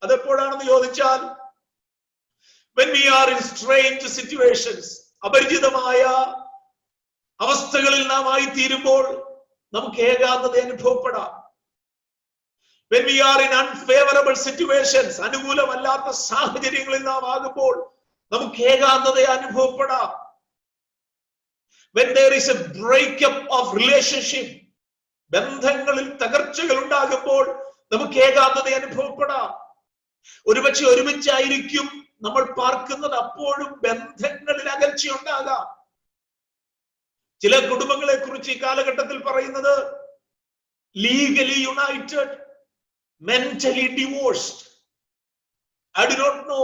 അതെപ്പോഴാണെന്ന് ചോദിച്ചാൽ, when we are in strange situations, അപരിചിതമായ അവസ്ഥകളിൽ നാം ആയിത്തീരുമ്പോൾ നമുക്ക് ഏകാന്തത അനുഭവപ്പെടാം. When we are in unfavorable situations, അനുകൂലമല്ലാത്ത സാഹചര്യങ്ങളിൽ നാം ആകുമ്പോൾ നമുക്ക് ഏകാന്തത അനുഭവപ്പെടാം. When there is a breakup of relationship, ബന്ധങ്ങളിൽ തകർച്ചകൾ ഉണ്ടാകുമ്പോൾ നമുക്ക് ഏകാന്തത അനുഭവപ്പെടാം. ഒരുപക്ഷെ ഒരുമിച്ചായിരിക്കും നമ്മൾ പാർക്കുന്നത്, അപ്പോഴും ബന്ധങ്ങളിൽ അകൽച്ച ഉണ്ടാകാം. ചില കുടുംബങ്ങളെ കുറിച്ച് ഈ കാലഘട്ടത്തിൽ പറയുന്നത് legally United, mentally divorced. I do not know.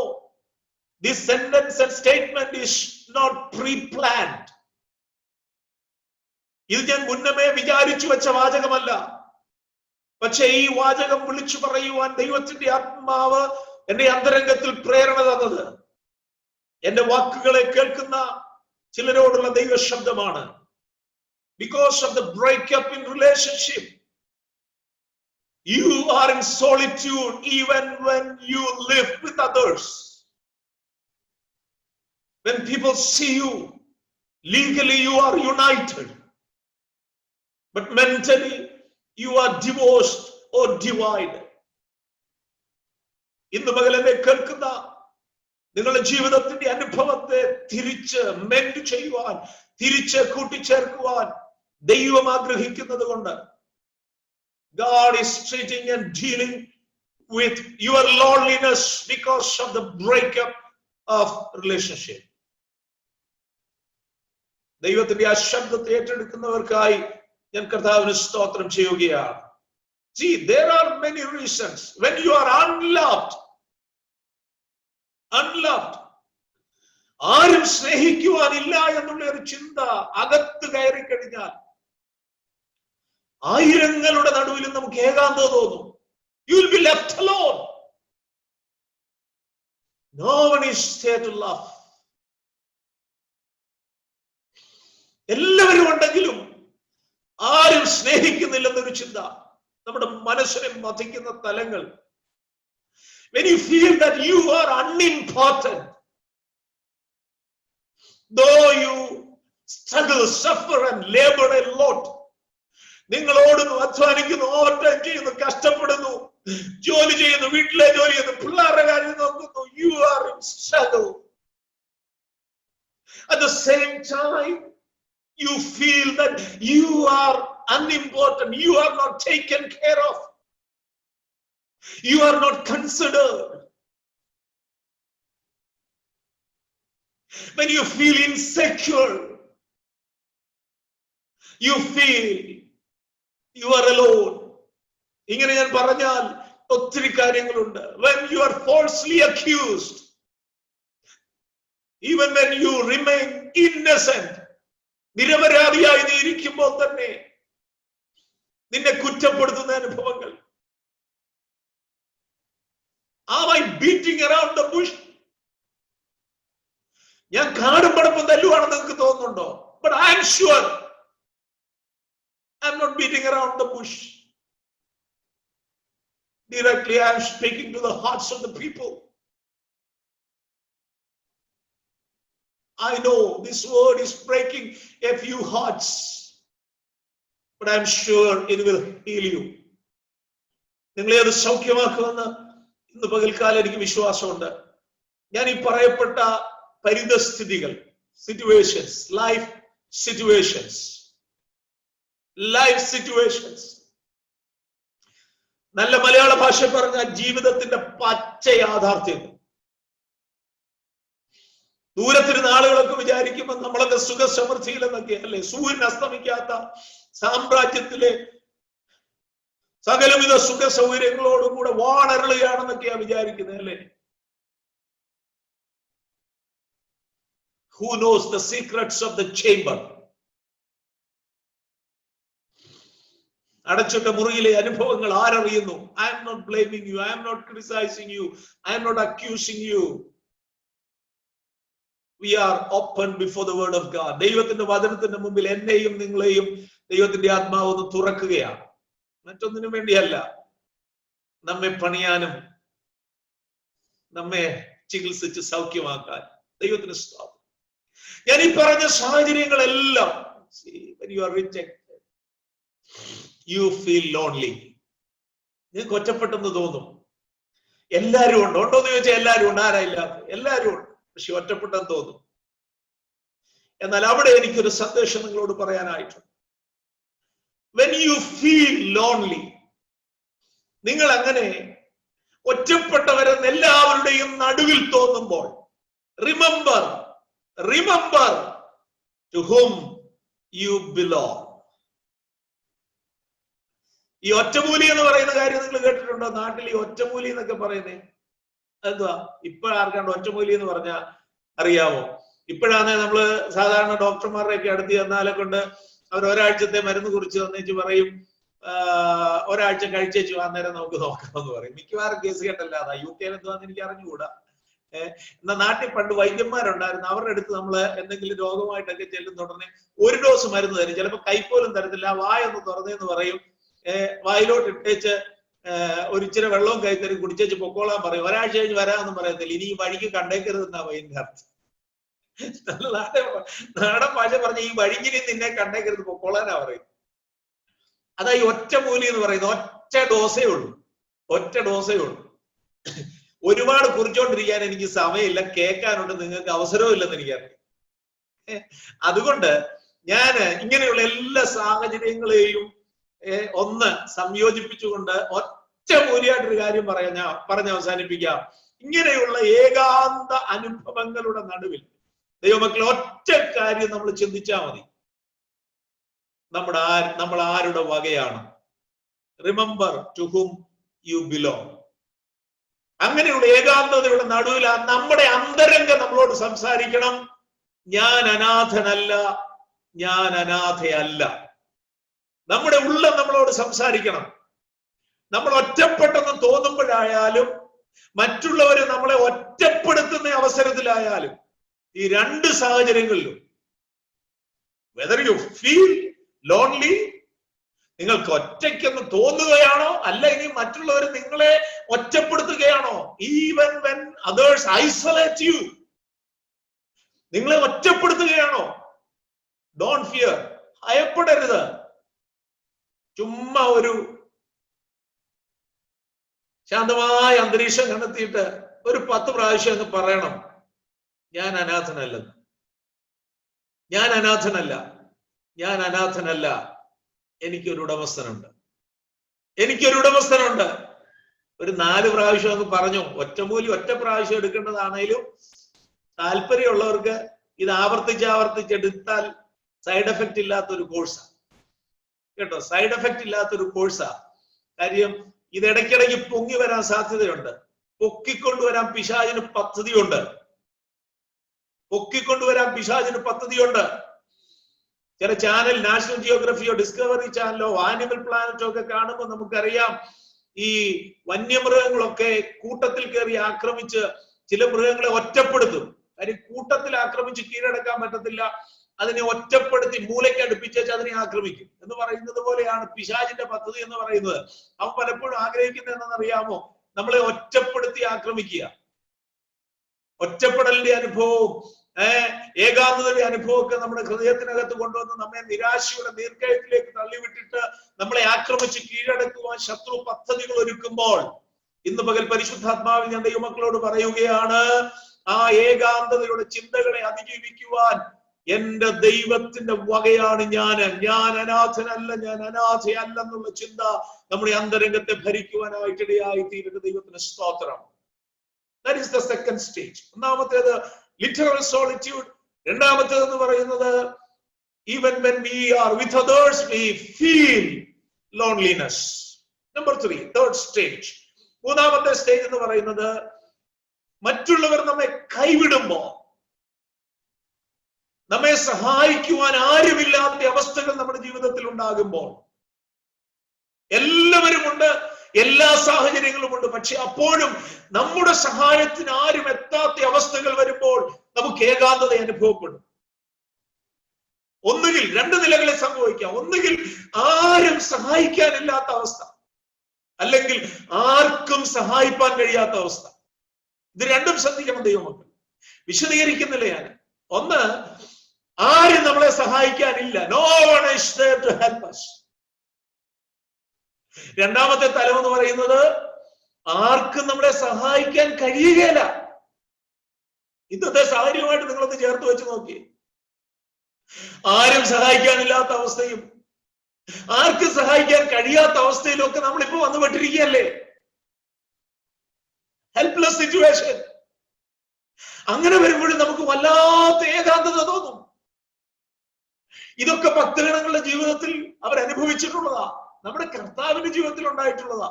This sentence and statement is not pre-planned. ഇത് ഞാൻ മുന്നമേ വിചാരിച്ചു വെച്ച വാചകമല്ല. പക്ഷേ ഈ വാചകം വിളിച്ചു പറയുവാൻ ദൈവത്തിന്റെ ആത്മാവ് എന്റെ അന്തരംഗത്തിൽ പ്രേരണ തന്നത് എന്റെ വാക്കുകളെ കേൾക്കുന്ന ചിലരോടുള്ള ദൈവ ശബ്ദമാണ്. Because of the breakup in relationship, you are in solitude even when you live with others. When people see you, legally you are united, but mentally you are divorced or divided. ഇന്ന് പകലെന്നെ കേൾക്കുന്ന നിങ്ങളുടെ ജീവിതത്തിന്റെ അനുഭവത്തെ തിരിച്ച് mend ചെയ്യുവാൻ, തിരിച്ച് കൂട്ടിച്ചേർക്കുവാൻ ദൈവം ആഗ്രഹിക്കുന്നത് കൊണ്ട് God is treating and dealing with your loneliness because of the breakup of relationship. ദൈവത്തിന്റെ ആ ശബ്ദത്തെ ഏറ്റെടുക്കുന്നവർക്കായി ഞാൻ കർത്താവിന് സ്തോത്രം ചെയ്യുകയാണ്. See, there are many reasons when you are unloved, ആരും സ്നേഹിക്കുവാനില്ല എന്നുള്ള ഒരു ചിന്ത അകത്ത് കയറി കഴിഞ്ഞാൽ ആയിരങ്ങളുടെ നടുവിൽ നമുക്ക് ഏകാന്തത തോന്നും. You will be left alone. No one is there to love. എല്ലാവരും ഉണ്ടെങ്കിലും ആരും സ്നേഹിക്കുന്നില്ലെന്നൊരു ചിന്ത നമ്മുടെ മനസ്സിനെ മതിക്കുന്ന തലങ്ങൾ. When you feel that you are unimportant, though you struggle, suffer and labor a lot, നിങ്ങൾ ഓടുന്നു, അധ്വാനിക്കുന്നു, ഓവർ ടൈം ചെയ്യുന്നു, കഷ്ടപ്പെടുന്നു, ജോലി ചെയ്യുന്നു, വീട്ടിലെ ജോലി ചെയ്യുന്നു, പിള്ളേരുടെ കാര്യം നോക്കുന്നു, you are in struggle. At the same time, you feel that you are unimportant, you are not taken care of, you are not considered. When you feel insecure, you feel you are alone. ഇങ്ങനെ ഞാൻ പറഞ്ഞാൽ ഒത്തിരി കാര്യങ്ങളുണ്ട്. When you are falsely accused, even when you remain innocent, നിരപരാധിയായി നീ ഇരിക്കുമ്പോൾ തന്നെ നിന്നെ കുറ്റപ്പെടുത്തുന്ന അനുഭവങ്ങൾ. Am I beating around the bush? ഞാൻ കാടും പടപ്പും തല്ലുവാണെന്ന് നിങ്ങൾക്ക് തോന്നുന്നുണ്ടോ? But I am sure I am not beating around the bush. Directly I am speaking to the hearts of the people. I know this word is breaking a few hearts, but I am sure it will heal you. നിങ്ങളെ അത് സൗഖ്യമാക്കുമെന്ന് ഇന്ന് പകൽക്കാലം എനിക്ക് വിശ്വാസമുണ്ട്. ഞാൻ ഈ പറയപ്പെട്ട പരിതസ്ഥിതികൾ, situations, life situations, നല്ല മലയാള ഭാഷ പറഞ്ഞ ജീവിതത്തിന്റെ പച്ച യാഥാർത്ഥ്യം. ദൂരത്തിരുന്ന ആളുകളൊക്കെ വിചാരിക്കുമ്പോൾ നമ്മളൊക്കെ സുഖസമൃദ്ധിയിലെന്നൊക്കെ അല്ലെ, സൂര്യൻ അസ്തമിക്കാത്ത സാമ്രാജ്യത്തിലെ സകലവിധ സുഖ സൗകര്യങ്ങളോടും കൂടെ വാണരുളുകയാണെന്നൊക്കെയാ വിചാരിക്കുന്നത് അല്ലെ. Who knows the secrets of the chamber? അടച്ചിട്ട മുറിയിലെ അനുഭവങ്ങൾ ആരറിയുന്നു? I am not blaming you, I am not criticizing you, I am not accusing you. We are open before the word of God. ദൈവത്തിന്റെ വചനത്തിന്റെ മുമ്പിൽ എന്നെയും നിങ്ങളെയും ദൈവത്തിന്റെ ആത്മാവ് ഒന്ന് തുറക്കുകയാണ്. മറ്റൊന്നിനും വേണ്ടിയല്ല, നമ്മെ പണിയാനും നമ്മെ ചികിത്സിച്ച് സൗഖ്യമാക്കാൻ. ദൈവത്തിന് സ്തോത്രം. ഞാൻ ഈ പറഞ്ഞ സാഹചര്യങ്ങളെല്ലാം, when you are rejected, you feel lonely. നിങ്ങൾക്ക് ഒറ്റപ്പെട്ടെന്ന് തോന്നും. എല്ലാവരും ഉണ്ടോ എന്ന് ചോദിച്ചാൽ എല്ലാവരും ഉണ്ട്. ആരാ ഇല്ലാത്ത? എല്ലാവരും ഉണ്ട്. പക്ഷെ ഒറ്റപ്പെട്ടെന്ന് തോന്നും. എന്നാൽ അവിടെ എനിക്കൊരു സന്ദേശം നിങ്ങളോട് പറയാനായിട്ടുണ്ട്. When you feel lonely, നിങ്ങൾ അങ്ങനെ ഒറ്റപ്പെട്ടവരെന്ന് എല്ലാവരുടെയും നടുവിൽ തോന്നുമ്പോൾ, remember to whom you belong. ഈ ഒറ്റമൂലി എന്ന് പറയുന്ന കാര്യം നിങ്ങൾ കേട്ടിട്ടുണ്ടോ? നാട്ടിൽ ഈ ഒറ്റമൂലി എന്നൊക്കെ പറയുന്നേ എന്തുവാ? ഇപ്പോഴാർക്കാണ്ട് ഒറ്റമൂലി എന്ന് പറഞ്ഞാൽ അറിയാമോ? ഇപ്പോഴാണ് നമ്മള് സാധാരണ ഡോക്ടർമാരുടെയൊക്കെ അടുത്ത് ചെന്നാലെ കൊണ്ട് അവർ ഒരാഴ്ചത്തെ മരുന്ന് കുറിച്ച് തന്നേച്ച് പറയും, ഒരാഴ്ച കഴിച്ചേച്ചു അന്നേരം നമുക്ക് നോക്കാമെന്ന് പറയും. മിക്കവാറും കേസ് കേട്ടല്ലാതാ. UK എന്തുവാന്ന് എനിക്ക് അറിഞ്ഞുകൂടാ. എന്നാ നാട്ടിൽ പണ്ട് വൈദ്യന്മാരുണ്ടായിരുന്നു. അവരുടെ അടുത്ത് നമ്മള് എന്തെങ്കിലും രോഗമായിട്ടൊക്കെ ചെല്ലുന്ന ഉടനെ ഒരു ഡോസ് മരുന്ന് തരും. ചിലപ്പോൾ കൈപ്പോലും തരത്തില്ല. വായൊന്ന് തുറന്നേന്ന് പറയും. വായിലോട്ട് ഇട്ടേച്ച് ഒരു ഇച്ചിരി വെള്ളവും കൈ തരും, കുടിച്ചേച്ച് പൊക്കോളാൻ പറയും. ഒരാഴ്ച കഴിഞ്ഞ് വരാമെന്നും പറയത്തില്ല. ഇനി ഈ വഴിക്ക് കണ്ടേക്കരുതെന്നാ വൈകിന്റെ അർത്ഥം. നാടൻ ഭാഷ പറഞ്ഞ ഈ വഴിക്കിനി നിന്നെ കണ്ടേക്കരുത്, പൊക്കോളാനാ പറയും. അതാ ഈ ഒറ്റമൂലി എന്ന് പറയുന്നത്. ഒറ്റ ഡോസേ ഉള്ളൂ. ഒരുപാട് കുറിച്ചോണ്ടിരിക്കാൻ എനിക്ക് സമയമില്ല, കേൾക്കാനുണ്ട്, നിങ്ങൾക്ക് അവസരവും ഇല്ലെന്ന് എനിക്കറിയാം. അതുകൊണ്ട് ഞാൻ ഇങ്ങനെയുള്ള എല്ലാ സാഹചര്യങ്ങളെയും ഒന്ന് സംയോജിപ്പിച്ചുകൊണ്ട് ഒറ്റ ഒറ്റ മൂല്യമായിട്ടൊരു കാര്യം പറഞ്ഞ് അവസാനിപ്പിക്കാം. ഇങ്ങനെയുള്ള ഏകാന്ത അനുഭവങ്ങളുടെ നടുവിൽ ദൈവമക്കൾ ഒറ്റ കാര്യം നമ്മൾ ചിന്തിച്ചാൽ മതി. നമ്മൾ ആരുടെ വകയാണ്? Remember to whom you belong. അങ്ങനെയുള്ള ഏകാന്തതയുടെ നടുവിൽ നമ്മുടെ അന്തരംഗം നമ്മളോട് സംസാരിക്കണം. ഞാൻ അനാഥനല്ല, ഞാൻ അനാഥയല്ല. നമ്മുടെ ഉള്ളം നമ്മളോട് സംസാരിക്കണം. നമ്മൾ ഒറ്റപ്പെട്ടെന്ന് തോന്നുമ്പോഴായാലും മറ്റുള്ളവര് നമ്മളെ ഒറ്റപ്പെടുത്തുന്ന അവസരത്തിലായാലും ഈ രണ്ട് സാഹചര്യങ്ങളിലും, വെദർ യു ഫീൽ ലോൺലി, നിങ്ങൾക്ക് ഒറ്റയ്ക്കെന്ന് തോന്നുകയാണോ, അല്ല ഇനി മറ്റുള്ളവർ നിങ്ങളെ ഒറ്റപ്പെടുത്തുകയാണോ, even when others isolate you, നിങ്ങളെ ഒറ്റപ്പെടുത്തുകയാണോ, ഡോണ്ട് ഫിയർ, ഭയപ്പെടരുത്. ചുമ്മാ ഒരു ശാന്തമായ അന്തരീക്ഷം കണ്ടെത്തിയിട്ട് ഒരു 10 പ്രാവശ്യം എന്ന് പറയണം, ഞാൻ അനാഥനല്ലെന്ന്. ഞാൻ അനാഥനല്ല, ഞാൻ അനാഥനല്ല, എനിക്കൊരു ഉടമസ്ഥനുണ്ട്, എനിക്കൊരു ഉടമസ്ഥനുണ്ട്. ഒരു 4 പ്രാവശ്യം എന്ന് പറഞ്ഞു. ഒറ്റ പ്രാവശ്യം എടുക്കേണ്ടതാണേലും താല്പര്യമുള്ളവർക്ക് ഇത് ആവർത്തിച്ചെടുത്താൽ സൈഡ് എഫക്റ്റ് ഇല്ലാത്തൊരു കോഴ്സാ കേട്ടോ. സൈഡ് എഫക്റ്റ് ഇല്ലാത്തൊരു കോഴ്സാ. കാര്യം ഇത് ഇടയ്ക്കിടയ്ക്ക് പൊങ്ങി വരാൻ സാധ്യതയുണ്ട്. പൊക്കിക്കൊണ്ടുവരാൻ പിശാചിന് പദ്ധതിയുണ്ട്. ചില ചാനൽ, നാഷണൽ ജിയോഗ്രഫിയോ ഡിസ്കവറി ചാനലോ ആനിമൽ പ്ലാനറ്റോ ഒക്കെ കാണുമ്പോൾ നമുക്കറിയാം ഈ വന്യമൃഗങ്ങളൊക്കെ കൂട്ടത്തിൽ കയറി ആക്രമിച്ച് ചില മൃഗങ്ങളെ ഒറ്റപ്പെടുത്തും. കാര്യം കൂട്ടത്തിൽ ആക്രമിച്ച് കീഴടക്കാൻ പറ്റത്തില്ല, അതിനെ ഒറ്റപ്പെടുത്തി മൂലയ്ക്ക് അടുപ്പിച്ചേച്ച് അതിനെ ആക്രമിക്കും എന്ന് പറയുന്നത് പോലെയാണ് പിശാചിന്റെ പദ്ധതി എന്ന് പറയുന്നത്. അവൻ പലപ്പോഴും ആഗ്രഹിക്കുന്നത് എന്താണെന്നറിയാമോ? നമ്മളെ ഒറ്റപ്പെടുത്തി ആക്രമിക്കുക. ഒറ്റപ്പെടലിന്റെ അനുഭവവും ഏകാന്തതയുടെ അനുഭവമൊക്കെ നമ്മുടെ ഹൃദയത്തിനകത്ത് കൊണ്ടുവന്ന് നമ്മെ നിരാശയുടെ നീർക്കയത്തിലേക്ക് തള്ളിവിട്ടിട്ട് നമ്മളെ ആക്രമിച്ച് കീഴടക്കുവാൻ ശത്രു പദ്ധതികൾ ഒരുക്കുമ്പോൾ ഇന്ന് പകൽ പരിശുദ്ധാത്മാവിൽ ഞാൻ ദൈവമക്കളോട് പറയുകയാണ്, ആ ഏകാന്തതയുടെ ചിന്തകളെ അതിജീവിക്കുവാൻ എന്റെ ദൈവത്തിന്റെ വകയാണ് ഞാൻ അനാഥനല്ല, ഞാൻ അനാഥയല്ലെന്നുള്ള ചിന്ത നമ്മുടെ അന്തരംഗത്തെ ഭരിക്കുവാനായിട്ടിടയായി തീരുന്ന ദൈവത്തിന് സ്തോത്രം. That is the second stage. ഒന്നാമത്തേത് literal solitude. രണ്ടാമത്തേത് എന്ന് പറയുന്നത് even when we are with others we feel loneliness. Number 3, third stage. മൂന്നാമത്തെ സ്റ്റേജ് എന്ന് പറയുന്നത് മറ്റുള്ളവർ നമ്മെ കൈവിടുമ്പോൾ, നമ്മെ സഹായിക്കുവാൻ ആരുമില്ലാത്ത അവസ്ഥകൾ നമ്മുടെ ജീവിതത്തിൽ ഉണ്ടാകുമ്പോൾ. എല്ലാവരുമുണ്ട്, എല്ലാ സാഹചര്യങ്ങളുമുണ്ട്, പക്ഷെ അപ്പോഴും നമ്മുടെ സഹായത്തിന് ആരും എത്താത്ത അവസ്ഥകൾ വരുമ്പോൾ നമുക്ക് ഏകാന്തത അനുഭവപ്പെടും. ഒന്നുകിൽ 2 നിലകളിൽ സംഭവിക്കാം. ഒന്നുകിൽ ആരും സഹായിക്കാനില്ലാത്ത അവസ്ഥ, അല്ലെങ്കിൽ ആർക്കും സഹായിപ്പാൻ കഴിയാത്ത അവസ്ഥ. ഇത് രണ്ടും ശ്രദ്ധിക്കണം ദൈവമക്കൾ. വിശദീകരിക്കുന്നില്ല ഞാൻ. ഒന്ന്, ആരും നമ്മളെ സഹായിക്കാനില്ല, no one is there to help us. രണ്ടാമത്തെ തലം എന്ന് പറയുന്നത് ആർക്കും നമ്മളെ സഹായിക്കാൻ കഴിയുകയില്ല. ഇന്നത്തെ സാഹചര്യമായിട്ട് നിങ്ങളൊന്ന് ചേർത്ത് വെച്ച് നോക്കി. ആരും സഹായിക്കാനില്ലാത്ത അവസ്ഥയും ആർക്കും സഹായിക്കാൻ കഴിയാത്ത അവസ്ഥയിലും ഒക്കെ നമ്മളിപ്പോ വന്നുപെട്ടിരിക്കുകയല്ലേ. Helpless situation. അങ്ങനെ വരുമ്പോഴും നമുക്ക് വല്ലാത്ത ഏകാന്തത തോന്നും. ഇതൊക്കെ ഭക്തഗണങ്ങളുടെ ജീവിതത്തിൽ അവർ അനുഭവിച്ചിട്ടുള്ളതാ, നമ്മുടെ കർത്താവിന്റെ ജീവിതത്തിൽ ഉണ്ടായിട്ടുള്ളതാ.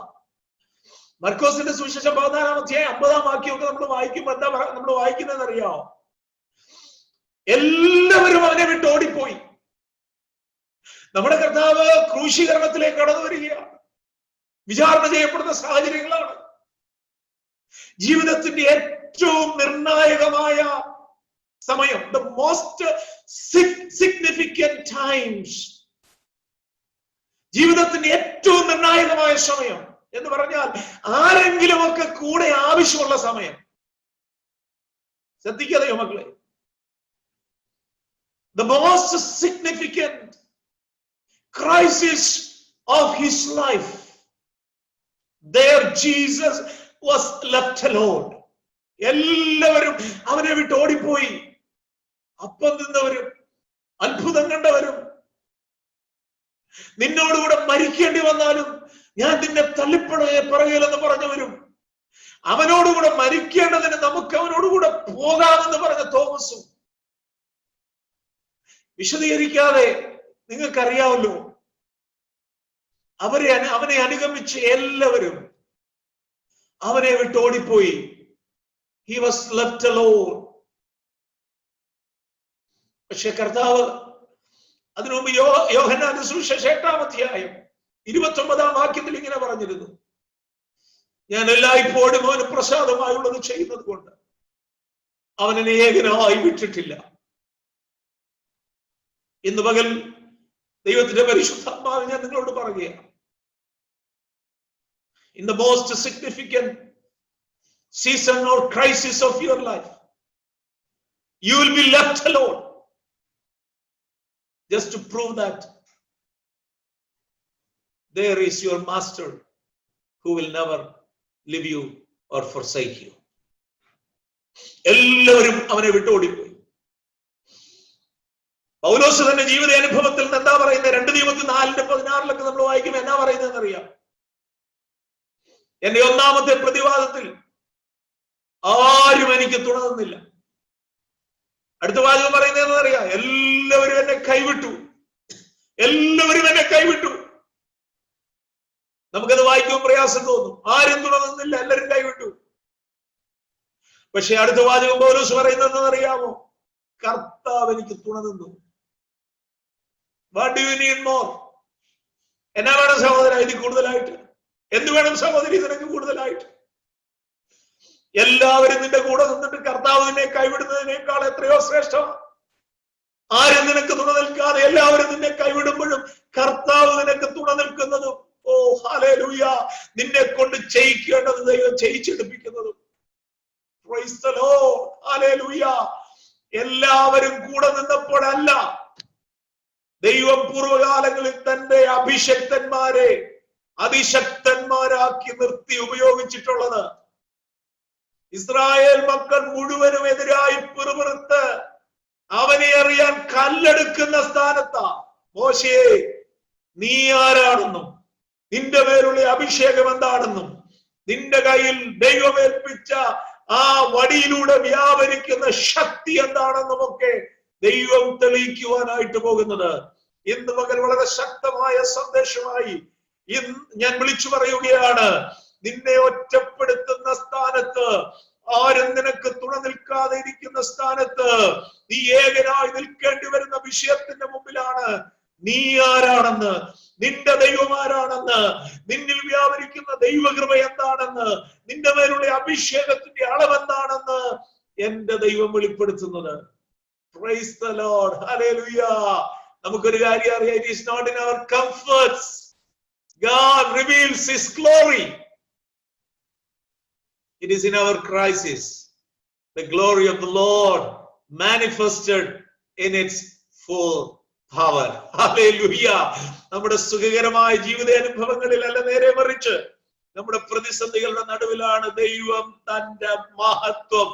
മർക്കോസിന്റെ സുവിശേഷം 14-ാം അധ്യായം 50-ാം വാക്യമൊക്കെ നമ്മൾ വായിക്കുമ്പോൾ എന്താ നമ്മൾ വായിക്കുന്നതെന്ന് അറിയാമോ? എല്ലാവരും അവനെ വിട്ട് ഓടിപ്പോയി. നമ്മുടെ കർത്താവ് ക്രൂശീകരണത്തിലേക്ക് കടന്നു വരികയാണ്. വിചാരണ ചെയ്യപ്പെടുന്ന സാഹചര്യങ്ങളാണ്. ജീവിതത്തിന്റെ ഏറ്റവും നിർണായകമായ സമയം, the most significant times, ജീവിതത്തിന്റെ ഏറ്റവും നിർണായകമായ സമയം എന്ന് പറഞ്ഞാൽ ആരെങ്കിലും ഒക്കെ കൂടെ ആവശ്യമുള്ള സമയം. ശ്രദ്ധിക്കാതെയോ മക്കളെ? The most significant crisis of his life, there Jesus was left alone. എല്ലാവരും അവനെ വിട്ട് ഓടിപ്പോയി. അപ്പം നിന്നവരും അത്ഭുതം കണ്ടവരും, നിന്നോടുകൂടെ മരിക്കേണ്ടി വന്നാലും ഞാൻ നിന്നെ പറയില്ലെന്ന് പറഞ്ഞവരും അവനോടുകൂടെ മരിക്കേണ്ടതിന് നമുക്ക് അവനോടുകൂടെ പോകാമെന്ന് പറഞ്ഞ തോമസും വിശദീകരിക്കാതെ നിങ്ങൾക്കറിയാമല്ലോ, അവനെ അനുഗമിച്ച് എല്ലാവരും അവനെ വിട്ട് ഓടിപ്പോയി. He was left alone. പക്ഷെ കർത്താവ് അതിനു മുമ്പ് യോഹന്നാന്റെ സുവിശേഷം 8-ാം അധ്യായം 29-ാം വാക്യത്തിൽ ഇങ്ങനെ പറഞ്ഞിരുന്നു, ഞാൻ എല്ലായ്പ്പോഴും അവന് പ്രസാദമായുള്ളത് ചെയ്യുന്നത് കൊണ്ട് അവനെ ഏകനായി വിട്ടിട്ടില്ല. ഇന്ന് പകൽ ദൈവത്തിന്റെ പരിശുദ്ധാത്മാവ് ഞാൻ നിങ്ങളോട് പറയുകയാണ്, in the most significant season or crisis of your life, you will be left alone, just to prove that there is your master who will never leave you or forsake you. എല്ലാവരും അവനെ വിട്ടോടിപ്പോയി. പൗലോസ് തന്നെ ജീവിത അനുഭവത്തിൽ നിന്ന് എന്താ പറയുന്നത്? 2 Timothy 4:16 നമ്മൾ വായിക്കുമ്പോൾ എന്നാ പറയുന്നതെന്ന് അറിയാം? എന്റെ ഒന്നാമത്തെ പ്രതിവാദത്തിൽ ആരും എനിക്ക് തുണ തന്നില്ല. അടുത്ത വാചകം പറയുന്നതെന്ന് അറിയാം? എല്ലാവരും എന്നെ കൈവിട്ടു. എല്ലാവരും എന്നെ കൈവിട്ടു. നമുക്കത് വായിക്കുമ്പോൾ പ്രയാസം തോന്നും. ആരും തുണ തന്നില്ല, എല്ലാവരും കൈവിട്ടു. പക്ഷെ അടുത്ത വാചകം പൗലോസ് പറയുന്നതെന്ന് അറിയാമോ? കർത്താവ് എനിക്ക് തുണ തന്നു. What do you need more? എന്നാ വേണം സഹോദര ഇതിൽ കൂടുതലായിട്ട്? എന്ത് വേണം സഹോദരി ഇതിനൊക്കെ കൂടുതലായിട്ട്? എല്ലാവരും നിന്റെ കൂടെ നിന്നിട്ട് കർത്താവ് നിന്നെ കൈവിടുന്നതിനേക്കാൾ എത്രയോ ശ്രേഷ്ഠമാണ്. ആരും നിനക്ക് തുണ നിൽക്കാതെ എല്ലാവരും നിന്നെ കൈവിടുമ്പോഴും കർത്താവ് നിനക്ക് തുണ നിൽക്കുന്നതും, ഓ ഹല്ലേലൂയ, നിന്നെ കൊണ്ട് ചെയ്യിക്കേണ്ടത് ദൈവം ചെയ്യിച്ചെടുപ്പിക്കുന്നതും. Praise the lord, hallelujah. എല്ലാവരും കൂടെ നിന്നപ്പോഴല്ല ദൈവം പൂർവ്വകാലങ്ങളിൽ തന്റെ അഭിഷക്തന്മാരെ അതിശക്തന്മാരാക്കി നിർത്തി ഉപയോഗിച്ചിട്ടുള്ളത്. ഇസ്രായേൽ മക്കൾ മുഴുവനും എതിരായി പിറുപിറുത്ത് അവനെ അറിയാൻ കല്ലെടുക്കുന്ന സ്ഥാനത്താ മോശയെ നീ ആരാണെന്നും നിന്റെ പേരുള്ള അഭിഷേകം എന്താണെന്നും നിന്റെ കയ്യിൽ ദൈവമേൽപ്പിച്ച ആ വടിയിലൂടെ വ്യാപരിക്കുന്ന ശക്തി എന്താണെന്നും ഒക്കെ ദൈവം തെളിയിക്കുവാനായിട്ട് പോകുന്നത്. ഇന്ന് പകൽ വളരെ ശക്തമായ സന്ദേശമായി ഞാൻ വിളിച്ചു പറയുകയാണ്, നിന്നെ ഒറ്റപ്പെടുത്തുന്ന സ്ഥാനത്ത്, ആരും നിനക്ക് തുണ നിൽക്കാതെ ഇരിക്കുന്ന സ്ഥാനത്ത്, നീ ഏകനായി നിൽക്കേണ്ടി വരുന്ന വിഷയത്തിന്റെ മുമ്പിലാണ് നീ ആരാണെന്ന്, നിന്റെ ദൈവം ആരാണെന്ന്, നിന്നിൽ വ്യാപരിക്കുന്ന ദൈവകൃപ എന്താണെന്ന്, നിന്റെ മേലുള്ള അഭിഷേകത്തിന്റെ അളവെന്താണെന്ന് എന്റെ ദൈവം വെളിപ്പെടുത്തുന്നത്. Praise the Lord, hallelujah. നമുക്കൊരു കാര്യം അറിയാം, it is not in our comforts God reveals his glory. It is in our crisis the glory of the Lord manifested in its full power. Hallelujah. നമ്മുടെ സുഖകരമായ ജീവിത അനുഭവങ്ങളിലല്ല, നേരെ മറിച്ച് നമ്മുടെ പ്രതിസന്ധികളുടെ നടുവിലാണ് ദൈവം തന്റെ മഹത്വം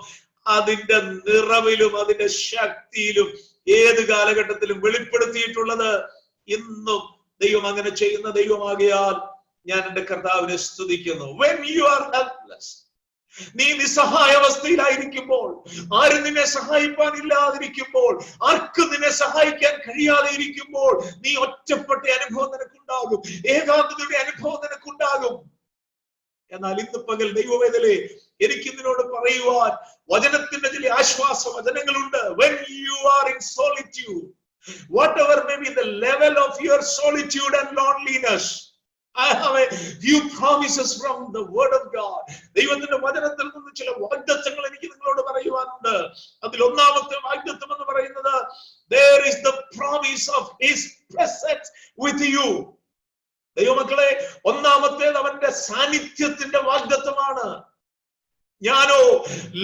അതിന്റെ നിറവിലും അതിന്റെ ശക്തിയിലും ഏത് കാലഘട്ടത്തിലും വെളിപ്പെടുത്തിയിട്ടുള്ളത്. ഇന്നും ദൈവം അങ്ങനെ ചെയ്യുന്ന ദൈവമാകിയാൽ ഞാൻ എന്റെ കർത്താവിനെ സ്തുതിക്കുന്നു. When you are helpless, നീ നിസ്സഹായ അവസ്ഥയിലായിരിക്കുമ്പോൾ, ആരും നിന്നെ സഹായിപ്പാൻ ഇല്ലാതിരിക്കുമ്പോൾ, ആർക്കും നിന്നെ സഹായിക്കാൻ കഴിയാതെ ഇരിക്കുമ്പോൾ, നീ ഒറ്റപ്പെട്ട അനുഭവം നിനക്കുണ്ടാകും, ഏകാന്തതയുടെ അനുഭവം നിനക്കുണ്ടാകും. എന്നാൽ ഇന്ന് പകൽ ദൈവവേദനയെ എനിക്ക് നിന്നോട് പറയുവാൻ വചനത്തിന്റെ ചില ആശ്വാസ വചനങ്ങളുണ്ട്. When you are in solitude, whatever may be the level of your solitude and loneliness, I have a few promises from the word of God. ദൈവത്തിന്റെ വചനത്തിൽ നിന്ന് ചില വാഗ്ദത്തങ്ങൾ എനിക്ക് നിങ്ങളോട് പറയുവാനുണ്ട്. അതിൽ ഒന്നാമത്തെ വാഗ്ദത്തം എന്ന് പറയുന്നത്, there is the promise of his presence with you. ദൈവമക്കളെ, ഒന്നാമത്തേത് അവന്റെ സാന്നിധ്യത്തിന്റെ വാഗ്ദത്തമാണ്. ഞാനോ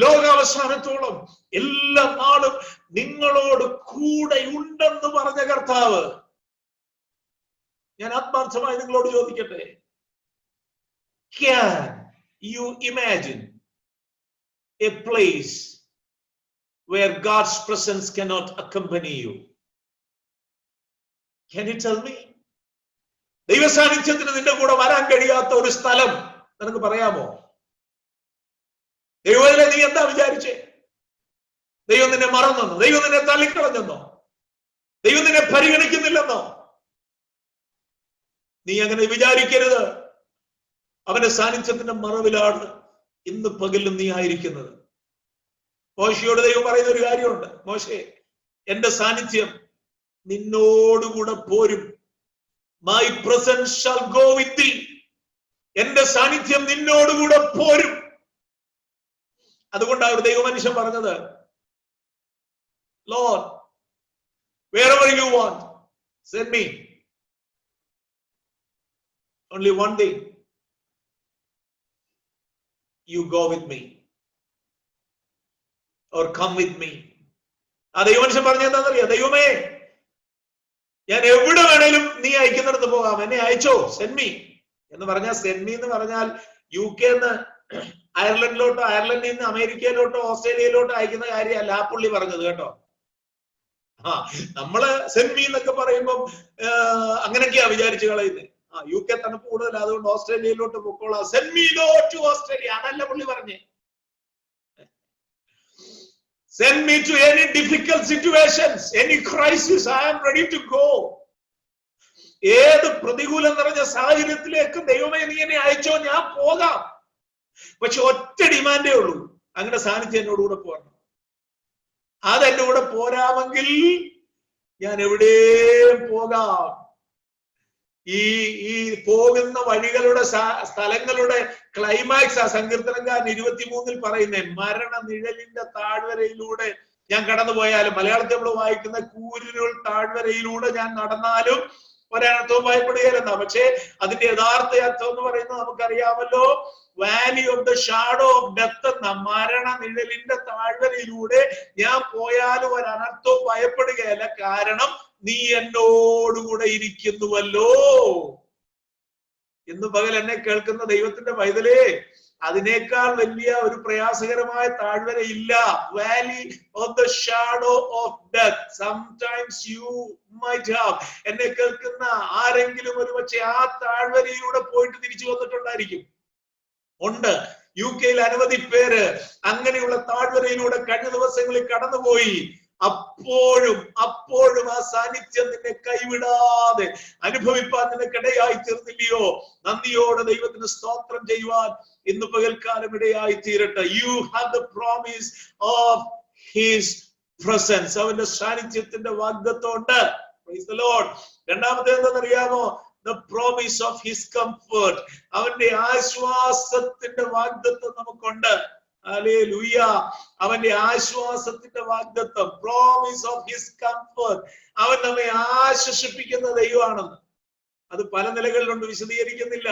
ലോകാവസാനത്തോളം എല്ലാ നാളും നിങ്ങളോട് കൂടെ ഉണ്ടെന്ന് പറഞ്ഞ കർത്താവ്. ഞാൻ ആത്മാർത്ഥമായി നിങ്ങളോട് ചോദിക്കട്ടെ, can you imagine a place where God's presence cannot accompany you? Can you tell me? ദൈവ സാന്നിധ്യത്തിന് നിന്റെ കൂടെ വരാൻ കഴിയാത്ത ഒരു സ്ഥലം നിനക്ക് പറയാമോ? ദൈവത്തിലെ നീ എന്താ വിചാരിച്ചേ? ദൈവം നിന്നെ മറന്നെന്നോ? ദൈവം നിന്നെ തള്ളിക്കളഞ്ഞെന്നോ? ദൈവം നിന്നെ പരിഗണിക്കുന്നില്ലെന്നോ? നീ അങ്ങനെ വിചാരിക്കരുത്. അവന്റെ സാന്നിധ്യത്തിന്റെ മറവിലാണ് ഇന്ന് പകലും നീ ആയിരിക്കുന്നത്. മോശയോട് ദൈവം പറയുന്ന ഒരു കാര്യമുണ്ട്. മോശേ, എന്റെ സാന്നിധ്യം നിന്നോടുകൂടെ പോരും. My presence shall go with thee. എന്റെ സാന്നിധ്യം നിന്നോടുകൂടെ പോരും. അതുകൊണ്ടാണ് ഒരു ദൈവമനുഷ്യൻ പറഞ്ഞത്, Lord, wherever you want, send me. Only one thing, you go with me or come with me. ആ ദൈവമനുഷ്യൻ പറഞ്ഞ എന്താണെന്നറിയാം? ദൈവമേ, ഞാൻ എവിടെ വേണേലും നീ അയക്കുന്നിടത്ത് പോകാം, എന്നെ അയച്ചോ, സെൻഡ് മീ എന്ന് പറഞ്ഞാൽ, സെൻഡ് മീ എന്ന് പറഞ്ഞാൽ UK-ന്ന് അയർലൻഡിലോട്ടോ അയർലൻഡിൽ നിന്ന് അമേരിക്കയിലോട്ടോ ഓസ്ട്രേലിയയിലോട്ടോ അയക്കുന്ന കാര്യമല്ല ആ പുള്ളി പറഞ്ഞത് കേട്ടോ. നമ്മള് സെൻഡ് മീ എന്നൊക്കെ പറയുമ്പം അങ്ങനെയൊക്കെയാ വിചാരിച്ചു കളയുന്നത്. UK തണുപ്പ് കൂടുതൽ, അതുകൊണ്ട് ഓസ്ട്രേലിയയിലോട്ട് പൊക്കോളാം, സെൻഡ് മീ ടു ഓസ്ട്രേലിയ, അതല്ല പുള്ളി പറഞ്ഞേ. Send me to any difficult situations, any crisis, I am ready to go. ഏത് പ്രതികൂലം നിറഞ്ഞ സാഹചര്യത്തിലേക്ക് ദൈവമേ നീ എന്നെ അയച്ചോ, ഞാൻ പോകാം. പക്ഷെ ഒറ്റ ഡിമാൻഡേ ഉള്ളൂ, അങ്ങനെ സാന്നിധ്യം എന്നോടുകൂടെ പോകണം. അതെന്റെ കൂടെ പോരാമെങ്കിൽ ഞാൻ എവിടെയും പോകാം. ഈ പോകുന്ന വഴികളുടെ സ്ഥലങ്ങളുടെ ക്ലൈമാക്സ് ആ സങ്കീർത്തനക്കാരൻ 23 പറയുന്നേ, മരണ നിഴലിന്റെ താഴ്വരയിലൂടെ ഞാൻ കടന്നു പോയാലും, മലയാളത്തിൽ നമ്മൾ വായിക്കുന്ന കൂരിരുൾ താഴ്വരയിലൂടെ ഞാൻ നടന്നാലും ഒരർത്ഥവും ഭയപ്പെടുകയില്ലെന്നാ. പക്ഷെ അതിന്റെ യഥാർത്ഥ അർത്ഥം എന്ന് പറയുന്നത് നമുക്കറിയാമല്ലോ, Valley of the shadow of death എന്ന മരണ നിഴലിന്റെ താഴ്വരയിലൂടെ ഞാൻ പോയാലും ഒരനർത്ഥവും ഭയപ്പെടുകയല്ല, കാരണം നീ എന്നോടുകൂടെ ഇരിക്കുന്നുവല്ലോ. ഇന്ന് പകൽ എന്നെ കേൾക്കുന്ന ദൈവത്തിന്റെ പൈതലേ, അതിനേക്കാൾ വലിയ ഒരു പ്രയാസകരമായ താഴ്വര ഇല്ല. Valley of the shadow of death. Sometimes you might have, എന്നെ കേൾക്കുന്ന ആരെങ്കിലും ഒരു പക്ഷേ ആ താഴ്വരയിലൂടെ പോയിട്ട് തിരിച്ചു വന്നിട്ടുണ്ടായിരിക്കും. ഉണ്ട്. UK-യിൽ അനവധി പേര് അങ്ങനെയുള്ള താഴ്വരയിലൂടെ കഴിഞ്ഞ ദിവസങ്ങളിൽ കടന്നുപോയി. അപ്പോഴും ആ സാന്നിധ്യം നിന്നെ കൈവിടാതെ അനുഭവിപ്പാൻ നിനക്കിടയായി തീർന്നില്ലയോ? നന്ദിയോടെ ദൈവത്തിന് സ്തോത്രം ചെയ്യുവാൻ ഇന്ന് പകൽക്കാലം ഇടയായി തീരട്ടെ. You have the promise of his presence. അവന്റെ സാന്നിധ്യത്തിന്റെ വാഗ്ദത്തമുണ്ട്. Praise the lord. രണ്ടാമത്തെ എന്താണെന്നറിയാമോ? The promise of his comfort. അവന്റെ ആശ്വാസത്തിന്റെ വാഗ്ദത്തം നമുക്കുണ്ട്. ഹല്ലേലൂയ. അവന്റെ ആശ്വാസത്തിന്റെ വാഗ്ദത്തം, പ്രോമിസ് ഓഫ് ഹിസ് കംഫർട്ട്. അവൻ നമ്മെ ആശ്വസിപ്പിക്കുന്ന ദൈവമാണെന്ന്. അത് പല നിലകളിലുണ്ട്, വിശദീകരിക്കുന്നില്ല.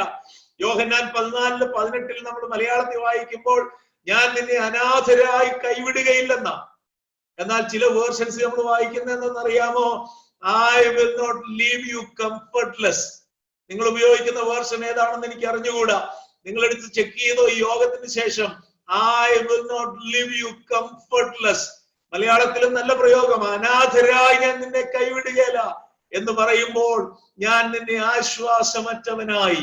യോഹന്നാൻ 14:18 നമ്മൾ മലയാളത്തിൽ വായിക്കുമ്പോൾ, ഞാൻ നിന്നെ അനാഥരായി കൈവിടുകയില്ലെന്ന. എന്നാൽ ചില വേർഷൻസ് നമ്മൾ വായിക്കുന്ന എന്തെന്നറിയാമോ? I will not leave you comfortless. നിങ്ങൾ ഉപയോഗിക്കുന്ന വേർഷൻ ഏതാണെന്ന് എനിക്ക് അറിഞ്ഞുകൂടാ. നിങ്ങൾ എടുത്ത് ചെക്ക് ചെയ്തോ ഈ യോഗത്തിന് ശേഷം? I will not leave you comfortless. മലയാളത്തിലും നല്ല പ്രയോഗം, അനാഥരായി ഞാൻ നിന്നെ കൈവിടുകയില്ല എന്ന് പറയുമ്പോൾ, ഞാൻ നിന്നെ ആശ്വാസമറ്റവനായി,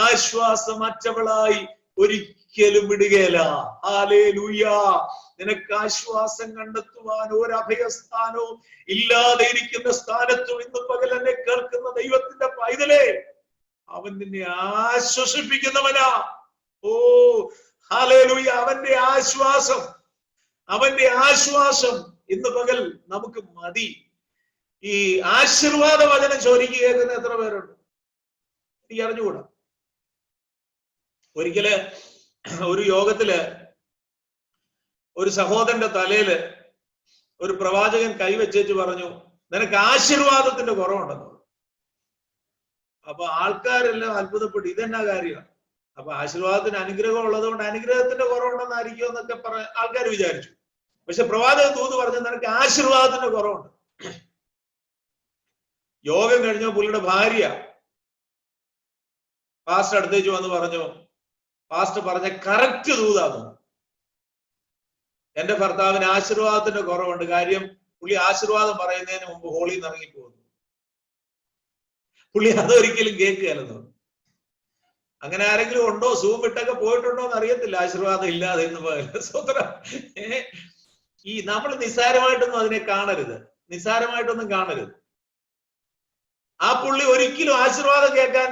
ആശ്വാസമറ്റവളായി ഒരിക്കലും വിടുകയില്ല. ഹല്ലേലൂയ. നിനക്ക് ആശ്വാസം കണ്ടെത്തുവാൻ ഒരു അഭയസ്ഥാനവും ഇല്ലാതെ ഇരിക്കുന്ന സ്ഥാനത്തും ഇന്ന് പകൽ എന്നെ കേൾക്കുന്ന ദൈവത്തിന്റെ പൈതലേ, അവൻ നിന്നെ ആശ്വസിപ്പിക്കുന്നവനാ. ഓ ഹല്ലേലൂയ. അവന്റെ ആശ്വാസം ഇന്ന് പകൽ നമുക്ക് മതി. ഈ ആശീർവാദ വചനം ചോദിക്ക് കേൾക്കുന്ന എത്ര പേരുണ്ട് എനിക്ക് അറിഞ്ഞുകൂടാ. ഒരിക്കല് ഒരു യോഗത്തില് ഒരു സഹോദരന്റെ തലയില് ഒരു പ്രവാചകൻ കൈവച്ചേച്ച് പറഞ്ഞു, നിനക്ക് ആശീർവാദത്തിന്റെ കുറവുണ്ടെന്ന്. അപ്പൊ ആൾക്കാരെല്ലാം അത്ഭുതപ്പെട്ടു, ഇതെന്നാ കാര്യമാണ്? അപ്പൊ ആശീർവാദത്തിന് അനുഗ്രഹം ഉള്ളത് കൊണ്ട് അനുഗ്രഹത്തിന്റെ കുറവുണ്ടെന്നായിരിക്കും എന്നൊക്കെ ആൾക്കാർ വിചാരിച്ചു. പക്ഷെ പ്രവാചകൻ ദൂത് പറഞ്ഞു, നിനക്ക് ആശീർവാദത്തിന്റെ കുറവുണ്ട്. യോഗം കഴിഞ്ഞ പുള്ളിയുടെ ഭാര്യ പാസ്റ്റർ അടുത്തേക്ക് വന്ന് പറഞ്ഞു, പാസ്റ്റർ പറഞ്ഞ കറക്റ്റ് ദൂതാന്ന്. എന്റെ ഭർത്താവിന് ആശീർവാദത്തിന്റെ കുറവുണ്ട്, കാര്യം പുള്ളി ആശീർവാദം പറയുന്നതിന് മുമ്പ് ഹോളിൽ നിന്ന് ഇറങ്ങിപ്പോകുന്നു. പുള്ളി അതൊരിക്കലും കേൾക്കുകയല്ലെന്ന്. അങ്ങനെ ആരെങ്കിലും ഉണ്ടോ? സൂം വിട്ടൊക്കെ പോയിട്ടുണ്ടോ എന്ന് അറിയത്തില്ല, ആശീർവാദം ഇല്ലാതെ എന്ന് പോലെ. സ്വതന്ത്രം. ഈ നമ്മൾ നിസ്സാരമായിട്ടൊന്നും അതിനെ കാണരുത്, നിസ്സാരമായിട്ടൊന്നും കാണരുത്. ആ പുള്ളി ഒരിക്കലും ആശീർവാദം കേൾക്കാൻ,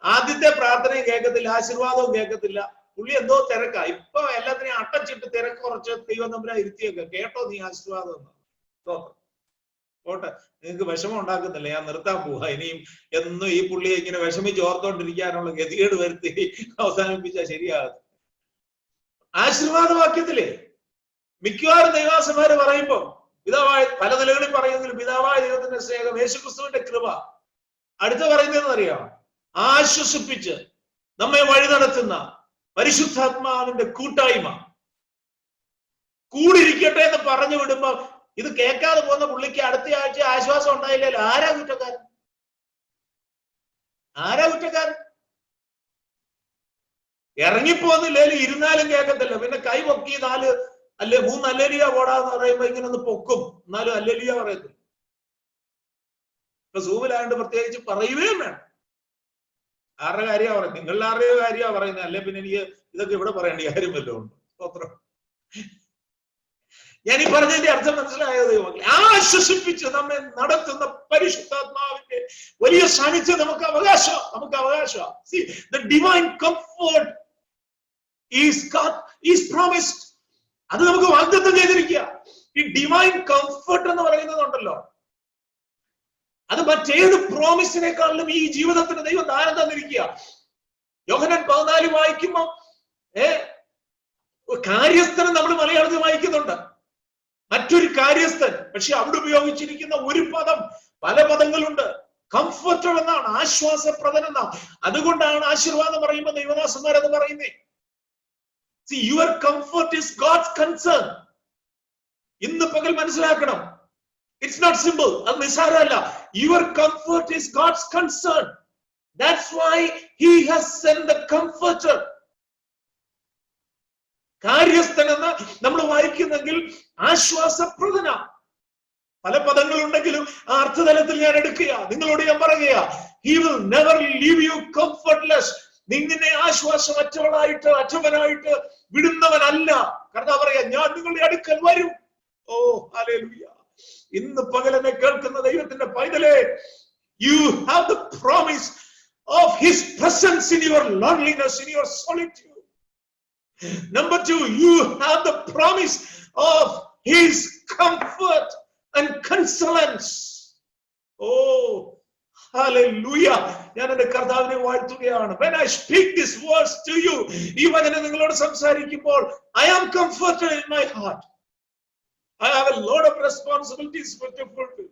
ആദ്യത്തെ പ്രാർത്ഥനയും കേൾക്കത്തില്ല, ആശീർവാദവും കേൾക്കത്തില്ല. പുള്ളി എന്തോ തിരക്കാ. ഇപ്പൊ എല്ലാത്തിനെയും അട്ടച്ചിട്ട് തിരക്ക് കുറച്ച് ദൈവം തമ്പുരാ ഇരുത്തിയൊക്കെ കേട്ടോ നീ ആശീർവാദം എന്ന്. പോട്ടെ, നിങ്ങൾക്ക് വിഷമം ഉണ്ടാക്കുന്നില്ല, ഞാൻ നിർത്താൻ പോവാ. ഇനിയും എന്നും ഈ പുള്ളിയെ ഇങ്ങനെ വിഷമിച്ച് ഓർത്തോണ്ടിരിക്കാനുള്ള ഗതികേട് വരുത്തി അവസാനിപ്പിച്ചാൽ ശരിയാകും. ആശീർവാദ വാക്യത്തിലെ മിക്കവാറും ദൈവാസന്മാര് പറയുമ്പോ പിതാവായ, പല നിലകളിൽ പറയുന്നെങ്കിലും പിതാവായ ദൈവത്തിന്റെ സ്നേഹം, യേശുക്രിസ്തുവിന്റെ കൃപ, അടുത്ത പറയുന്നതെന്ന് അറിയാം, ആശ്വസിപ്പിച്ച് നമ്മെ വഴി നടത്തുന്ന പരിശുദ്ധാത്മാവിന്റെ കൂട്ടായ്മ കൂടിരിക്കട്ടെ എന്ന് പറഞ്ഞു വിടുമ്പോ ഇത് കേൾക്കാതെ പോകുന്ന പുള്ളിക്ക് അടുത്ത ആഴ്ച ആശ്വാസം ഉണ്ടായില്ലല്ലോ. ആരാ കുറ്റക്കാരൻ? ആരാ കുറ്റക്കാരൻ? ഇറങ്ങിപ്പോന്നില്ലേലും ഇരുന്നാലും കേൾക്കത്തില്ല. പിന്നെ കൈ പൊക്കി 3 അല്ലേലിയ പോടാന്ന് പറയുമ്പോ ഇങ്ങനെ ഒന്ന് പൊക്കും, എന്നാലും അല്ലേലിയ പറയത്തില്ല. ഇപ്പൊ സൂമിലായോണ്ട് പ്രത്യേകിച്ച് പറയുകയും വേണം. ആരുടെ കാര്യമാണ് പറയുന്നത്? നിങ്ങളുടെ ആരുടെയോ കാര്യമാണ് പറയുന്നത്. അല്ലെ പിന്നെ എനിക്ക് ഇതൊക്കെ ഇവിടെ പറയേണ്ട കാര്യം വല്ലതും ഉണ്ട്? സ്തോത്രം. ഞാൻ ഈ പറഞ്ഞതിന്റെ അർത്ഥം മനസ്സിലായത് ദൈവമക്കളെ, ആശ്വസിപ്പിച്ച് നമ്മെ നടത്തുന്ന പരിശുദ്ധാത്മാവിന്റെ വലിയ സാന്നിധ്യം നമുക്ക് അവകാശം. See, the divine comfort is promised. അത് നമുക്ക് വാഗ്ദത്തം ചെയ്തിരിക്കുക. ഈ ഡിവൈൻ കംഫർട്ട് എന്ന് പറയുന്നതുണ്ടല്ലോ, അത് മറ്റേത് പ്രോമിസിനേക്കാളും ഈ ജീവിതത്തിന് ദൈവം ദാനം തന്നിരിക്കുക. യോഹന്നാൻ 14 വായിക്കുമ്പോ കാര്യസ്ഥൻ നമ്മൾ മലയാളത്തിൽ വായിക്കുന്നുണ്ട്, മറ്റൊരു കാര്യസ്ഥൻ. പക്ഷെ അവിടെ ഉപയോഗിച്ചിരിക്കുന്ന ഒരു പദം, പല പദങ്ങളുണ്ട്. കംഫർട്ടർ എന്നാണ്, ആശ്വാസപ്രദൻ എന്നാണ്. അതുകൊണ്ടാണ് ആശീർവാദം പറയുമ്പോൾ ദൈവദാസന്മാർ എന്ന് പറയുന്നേ. See, your comfort is God's concern. ഇന്ന് പകൽ മനസ്സിലാക്കണം, it's not simple. അത് നിസ്സാരമല്ല. Your comfort is God's concern. That's why he has sent the comforter. കാര്യസ്ഥൻ എന്ന് നമ്മൾ വായിക്കുന്നെങ്കിൽ ആശ്വാസപ്രദന. പല പദങ്ങളുണ്ടെങ്കിലും ആ അർത്ഥതലത്തിൽ ഞാൻ എടുക്കുക, നിങ്ങളോട് ഞാൻ പറയുക, he will never leave you comfortless. നിന്നെ ആശ്വാസമറ്റവനായിട്ട് അറ്റവനായിട്ട് വിടുന്നവനല്ല. കർത്താവ് പറയാ, ഞാൻ നിങ്ങളുടെ അടുക്കൽ വരും. ഓ ഹല്ലേലൂയ. ഇന്ന് പകലെന്നെ കേൾക്കുന്ന ദൈവത്തിന്റെ പൈതലേ, you have the promise of his presence in your loneliness, in your solitude. Number 2, you have the promise of his comfort and consolence. Oh hallelujah. ഞാൻ എൻ്റെ കർത്താവിനെ വാഴ്ത്തുകയാണ്. When I speak these words to you, ഈ വചനം നിങ്ങളോട് സംസാരിക്കുമ്പോൾ, I am comforted in my heart. I have a lot of responsibilities to fulfill,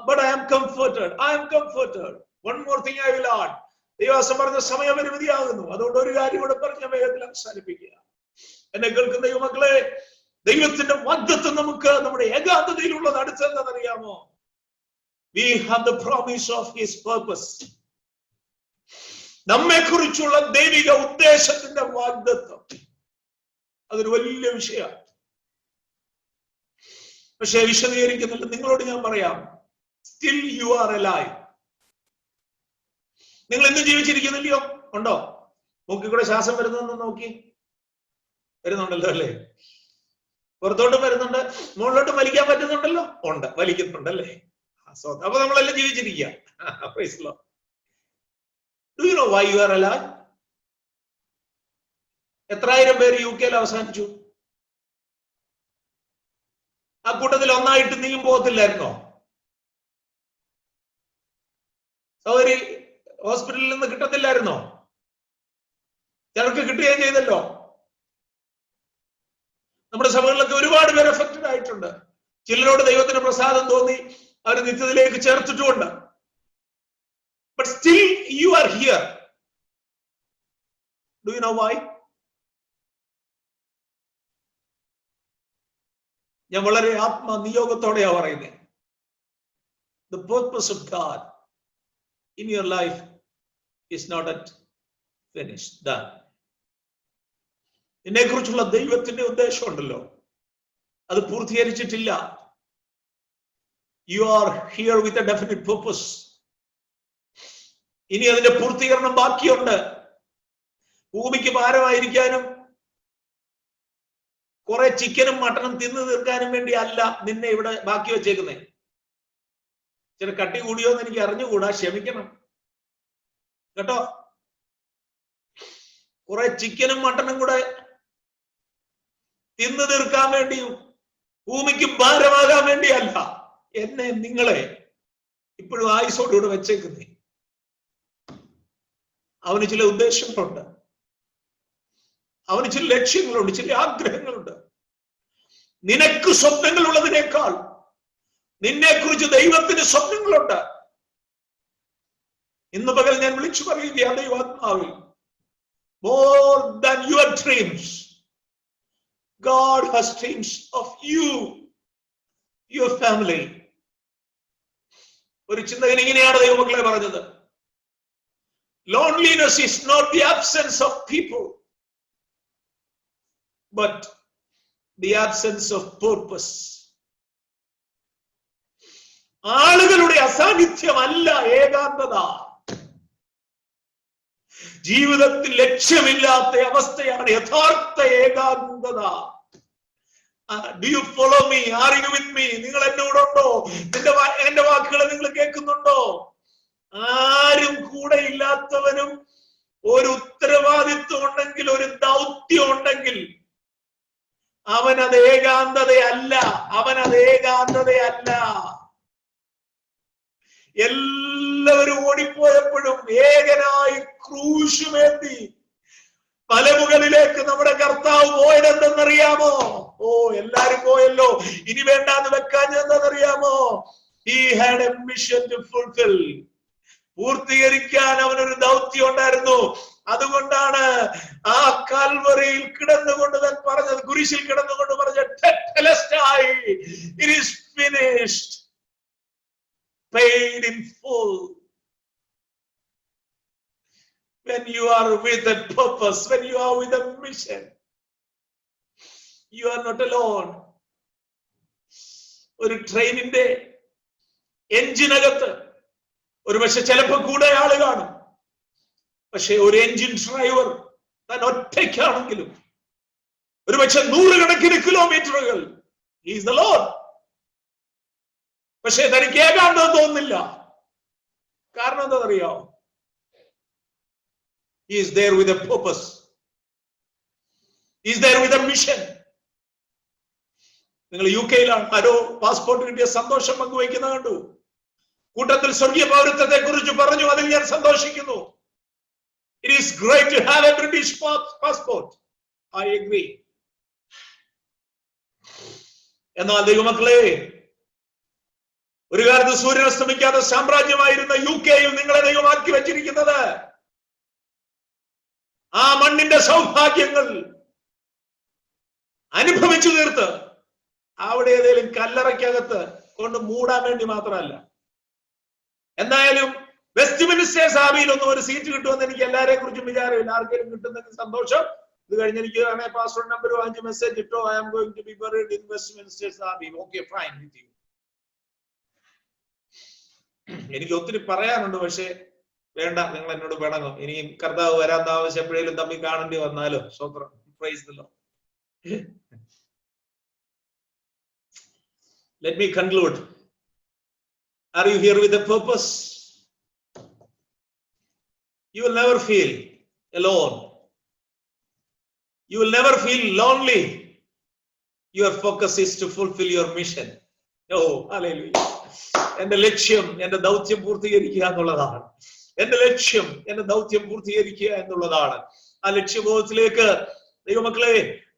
but I am comforted. I am comforted. One more thing I will add. ദൈവദാസൻ പറഞ്ഞ സമയപരിമിതിയാകുന്നു, അതുകൊണ്ട് ഒരു കാര്യം കൂടെ പറഞ്ഞ വേഗത്തിൽ അവസാനിപ്പിക്കുക. എന്നെ കേൾക്കുന്ന ദൈവമക്കളെ, ദൈവത്തിന്റെ വാഗ്ദത്തം നമുക്ക് നമ്മുടെ ഏകാന്തതയിലുള്ളത് അടുത്തെന്താണെന്നറിയാമോ? We have the promise of his purpose. നമ്മെ കുറിച്ചുള്ള ദൈവിക ഉദ്ദേശത്തിന്റെ വാഗ്ദത്തം. അതൊരു വലിയ വിഷയമാണ്. പക്ഷെ വിശദീകരിക്കുന്നില്ല. നിങ്ങളോട് ഞാൻ പറയാം, still you are alive. നിങ്ങൾ എന്ത് ജീവിച്ചിരിക്കുന്നില്ലയോ? ഉണ്ടോ? മൂക്കിൽ കൂടെ ശ്വാസം വരുന്നതെന്ന് നോക്കി. വരുന്നുണ്ടല്ലോ അല്ലേ? പുറത്തോട്ടും വരുന്നുണ്ട്, മുകളിലോട്ടും വലിക്കാൻ പറ്റുന്നുണ്ടല്ലോ. ഉണ്ട്, വലിക്കുന്നുണ്ടല്ലേ? അപ്പൊ നമ്മളെല്ലാം ജീവിച്ചിരിക്കുക. Do you know why you are alive? എത്രായിരം പേര് UK അവസാനിച്ചു? ആ കൂട്ടത്തിൽ ഒന്നായിട്ട് നീയും പോകത്തില്ലായിരുന്നോ? സൗകര്യ ഹോസ്പിറ്റലിൽ നിന്ന് കിട്ടത്തില്ലായിരുന്നോ? ചിലർക്ക് കിട്ടുകയും ചെയ്തല്ലോ. നമ്മുടെ സഭകളിലൊക്കെ ഒരുപാട് പേര് എഫക്റ്റഡ് ആയിട്ടുണ്ട്. ചിലരോട് ദൈവത്തിന് പ്രസാദം തോന്നി, അവർ നിത്യത്തിലേക്ക് ചേർത്തിട്ടുമുണ്ട്. But still you are here. Do you know why? ഞാൻ വളരെ ആത്മനിയോഗത്തോടെയാ പറയുന്നത്. The purpose of God in your life is not yet finished, done. എന്നെ കുറിച്ചുള്ള ദൈവത്തിന്റെ ഉദ്ദേശം ഉണ്ടല്ലോ, അത് പൂർത്തീകരിച്ചിട്ടില്ല. You are here with a definite purpose. ഇനി അതിന്റെ പൂർത്തീകരണം ബാക്കിയുണ്ട്. ഭൂമിക്ക് ഭാരമായിരിക്കാനും കുറെ ചിക്കനും മട്ടനും തിന്നു തീർക്കാനും വേണ്ടി അല്ല നിന്നെ ഇവിടെ ബാക്കി വെച്ചേക്കുന്നേ. ചില കട്ടി കൂടിയോന്ന് എനിക്ക് അറിഞ്ഞുകൂടാ, ക്ഷമിക്കണം കേട്ടോ. കുറെ ചിക്കനും മട്ടനും കൂടെ തിന്നു തീർക്കാൻ വേണ്ടിയും ഭൂമിക്ക് ഭാരമാകാൻ വേണ്ടിയല്ല എന്നെ നിങ്ങളെ ഇപ്പോഴും ആയുസോടുകൂടെ വെച്ചേക്കുന്നേ. അവന് ചില ഉദ്ദേശങ്ങളുണ്ട്, അവന് ചില ലക്ഷ്യങ്ങളുണ്ട്, ചില ആഗ്രഹങ്ങളുണ്ട്. നിനക്ക് സ്വപ്നങ്ങൾ ഉള്ളതിനേക്കാൾ നിന്നെ കുറിച്ച് ദൈവത്തിന് സ്വപ്നങ്ങളുണ്ട്. ഇന്ന് പകൽ ഞാൻ വിളിച്ചു പറയുകയാണ് ദൈവാത്മാവിൽ, more than your dreams, God has dreams of you, your family. ഒരു ചിന്തകൻ ഇങ്ങനെയാണ് ദൈവമക്കളെ പറഞ്ഞത്, loneliness is not the absence of people, but the absence of purpose. ആളുകളുടെ അസാന്നിധ്യമല്ല ഏകാന്തത, ജീവിതത്തിൽ ലക്ഷ്യമില്ലാത്ത അവസ്ഥയാണ് യഥാർത്ഥ ഏകാന്തത. Do you follow me? Are you with me? നിങ്ങൾ എന്നോടുണ്ടോ? എന്റെ വാക്കുകളെ നിങ്ങൾ കേൾക്കുന്നുണ്ടോ? ആരും കൂടെ ഇല്ലാത്തവനും ഒരു ഉത്തരവാദിത്വം ഉണ്ടെങ്കിൽ, ഒരു ദൗത്യം ഉണ്ടെങ്കിൽ അവനത് ഏകാന്തതയല്ല, അവനത് ഏകാന്തതയല്ല. എല്ലാവരും ഓടിപ്പോയപ്പോഴും ഏകനായി ക്രൂശുമേന്തി മലമുകളിലേക്ക് നമ്മുടെ കർത്താവ് പോയതെന്തെന്നറിയാമോ? ഓ, എല്ലാരും പോയല്ലോ, ഇനി വേണ്ടാന്ന് വെക്കാൻ എന്താണെന്നറിയാമോ? He had a mission to fulfill. പൂർത്തീകരിക്കാൻ അവനൊരു ദൗത്യം ഉണ്ടായിരുന്നു. അതുകൊണ്ടാണ് ആ കാൽവറിയിൽ കിടന്നുകൊണ്ട് താൻ പറഞ്ഞത്, കുരിശിൽ കിടന്നുകൊണ്ട് പറഞ്ഞത്, it is finished, paid in full. When you are with a purpose, when you are with a mission, you are not alone. ഒരു ട്രെയിനിന്റെ എഞ്ചിനകത്ത് ഒരു പക്ഷെ ചിലപ്പോൾ കൂടെ ആള് കാണും, പക്ഷെ ഒരു എഞ്ചിൻ ഡ്രൈവർ താൻ ഒറ്റയ്ക്കാണെങ്കിലും ഒരു പക്ഷെ 100 കണക്കിന് കിലോമീറ്ററുകൾ, he is the Lord, പക്ഷെ തനിക്ക് ഏകാന്തം തോന്നുന്നില്ല. കാരണം എന്താണെന്നറിയോ? He is there with a purpose. He is there with a mission. നിങ്ങൾ യുകെയിലാണ്, ആരോ പാസ്പോർട്ട് കിട്ടിയ സന്തോഷം പങ്കുവയ്ക്കുന്ന കണ്ടു. കൂട്ടത്തിൽ സ്വർഗീയ പൗരത്വത്തെ കുറിച്ച് പറഞ്ഞു, അതിൽ ഞാൻ സന്തോഷിക്കുന്നു. It is great to have a British passport. I agree. എന്നാൽ ദൈവമക്കളെ, ഒരു കാലത്ത് സൂര്യൻ അസ്തമിക്കാത്ത സാമ്രാജ്യമായിരുന്ന യുകെയിൽ നിങ്ങളെ ദൈവമാക്കി വെച്ചിരിക്കുന്നത് ആ മണ്ണിന്റെ സൗഭാഗ്യങ്ങൾ അനുഭവിച്ചു തീർത്ത് അവിടെ ഏതെങ്കിലും കല്ലറയ്ക്കകത്ത് കൊണ്ട് മൂടാൻ വേണ്ടി മാത്രമല്ല. എന്തായാലും വെസ്റ്റ് മിനിസ്റ്റേഴ്സ് ആബിയിൽ ഒന്നും ഒരു സീറ്റ് കിട്ടുമെന്ന് എനിക്ക് എല്ലാവരെയും കുറിച്ചും വിചാരമില്ല. ആർക്കെങ്കിലും കിട്ടുന്നെങ്കിൽ സന്തോഷം. ഇത് കഴിഞ്ഞ് എനിക്ക് വേണേ പാസ്പോർട്ട് നമ്പർ വാങ്ങിച്ച് മെസ്സേജ് ഇട്ടോ, I am going to be buried in Westminster's Abbey. Okay, fine with you. എനിക്ക് ഒത്തിരി പറയാനുണ്ട്, പക്ഷെ വേണ്ട, നിങ്ങൾ എന്നോട് പിണങ്ങും. ഇനി കർത്താവ് വരാൻ താമസം എപ്പോഴേലും തമ്മിൽ കാണേണ്ടി വന്നാലോ. സ്വത്രം. Price the Lord. Let me conclude. Are you here with a purpose? You will never feel alone. You will never feel lonely. Your focus is to fulfill your mission. Oh, hallelujah. എന്റെ ലക്ഷ്യം എന്റെ ദൗത്യം പൂർത്തീകരിക്കുക എന്നുള്ളതാണ്. എന്റെ ലക്ഷ്യം എന്റെ ദൗത്യം പൂർത്തീകരിക്കുക എന്നുള്ളതാണ്. ആ ലക്ഷ്യബോധത്തിലേക്ക് ദൈവമക്കളെ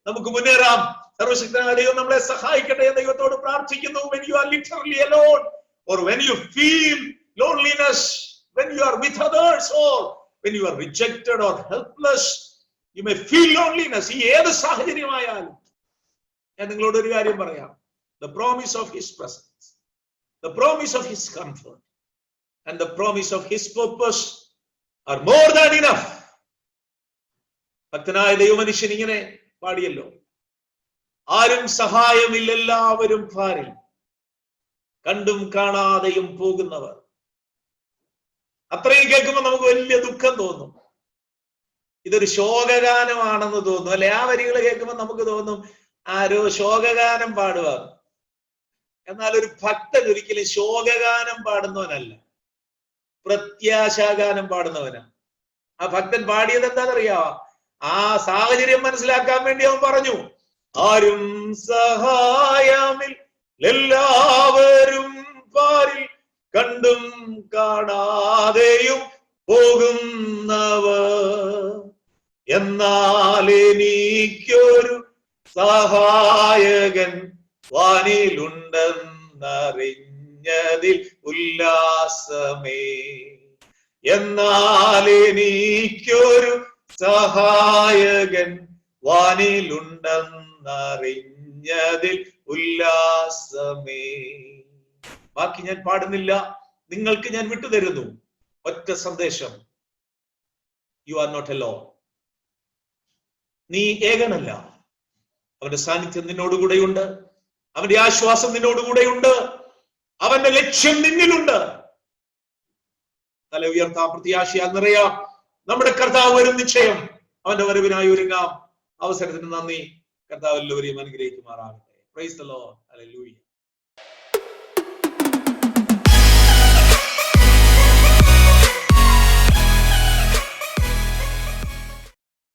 നമുക്ക് മുന്നേറാം. സർവശക്തനായ ദൈവം നമ്മളെ സഹായിക്കട്ടെ എന്ന് ദൈവത്തോട് പ്രാർത്ഥിക്കുന്നു. When you are literally alone, or when you feel loneliness, when you are with others, or when you are rejected or helpless, you may feel loneliness. ഈ ഏത് സാഹചര്യമായാലും ഞാൻ നിങ്ങളോട് ഒരു കാര്യം പറയാം. The promise of His presence, the promise of His comfort, and the promise of His purpose are more than enough. ഭക്തനായ ദൈവമനുഷ്യൻ ഇങ്ങനെ പാടിയല്ലോ, ആരും സഹായമില്ല എല്ലാവരും ഭാരിൽ, കണ്ടും കാണാതെയും പോകുന്നവർ. അത്രയും കേൾക്കുമ്പോൾ നമുക്ക് വലിയ ദുഃഖം തോന്നും. ഇതൊരു ശോകഗാനമാണെന്ന് തോന്നും അല്ലെ? ആ വരികൾ കേൾക്കുമ്പോൾ നമുക്ക് തോന്നും ആരോ ശോകഗാനം പാടുക. എന്നാൽ ഒരു ഭക്തൻ ഒരിക്കലും ശോകഗാനം പാടുന്നവനല്ല, പ്രത്യാശാഗാനം പാടുന്നവനാണ്. ആ ഭക്തൻ പാടിയത് എന്താണെന്നറിയാമോ? ആ സാഹചര്യം മനസ്സിലാക്കാൻ വേണ്ടി അവൻ പറഞ്ഞു, ആരും സഹായമിൽ എല്ലാവരും പാരിൽ കണ്ടും കാണാതെയും പോകുന്നവർ, എന്നാൽ എനിക്കൊരു സഹായകൻ വാനിലുണ്ടെന്നറിഞ്ഞതിൽ ഉല്ലാസമേ. എന്നാൽ എനിക്കൊരു സഹായകൻ വാനിലുണ്ടെന്നറിഞ്ഞതിൽ ഉല്ലാസമേ. ബാക്കി ഞാൻ പാടുന്നില്ല, നിങ്ങൾക്ക് ഞാൻ വിട്ടുതരുന്നു ഒറ്റ സന്ദേശം: യു ആർ നോട്ട് അലോൺ. നീ ഏകനല്ല. അവന്റെ സാന്നിധ്യം നിന്നോടുകൂടെയുണ്ട്, അവന്റെ ആശ്വാസം നിന്നോടുകൂടെയുണ്ട്, അവന്റെ ലക്ഷ്യം നിന്നിലുണ്ട്. തല ഉയർത്താം, പ്രത്യാശയാൽ നിറയാം. നമ്മുടെ കർത്താവ് വരും നിശ്ചയം. അവന്റെ വരവിനായി ഒരുങ്ങാം. അവസരത്തിന് നന്ദി. കർത്താവ് എല്ലാവരെയും അനുഗ്രഹിക്കുമാറാകട്ടെ. Price the lord. ഹല്ലേലൂയ.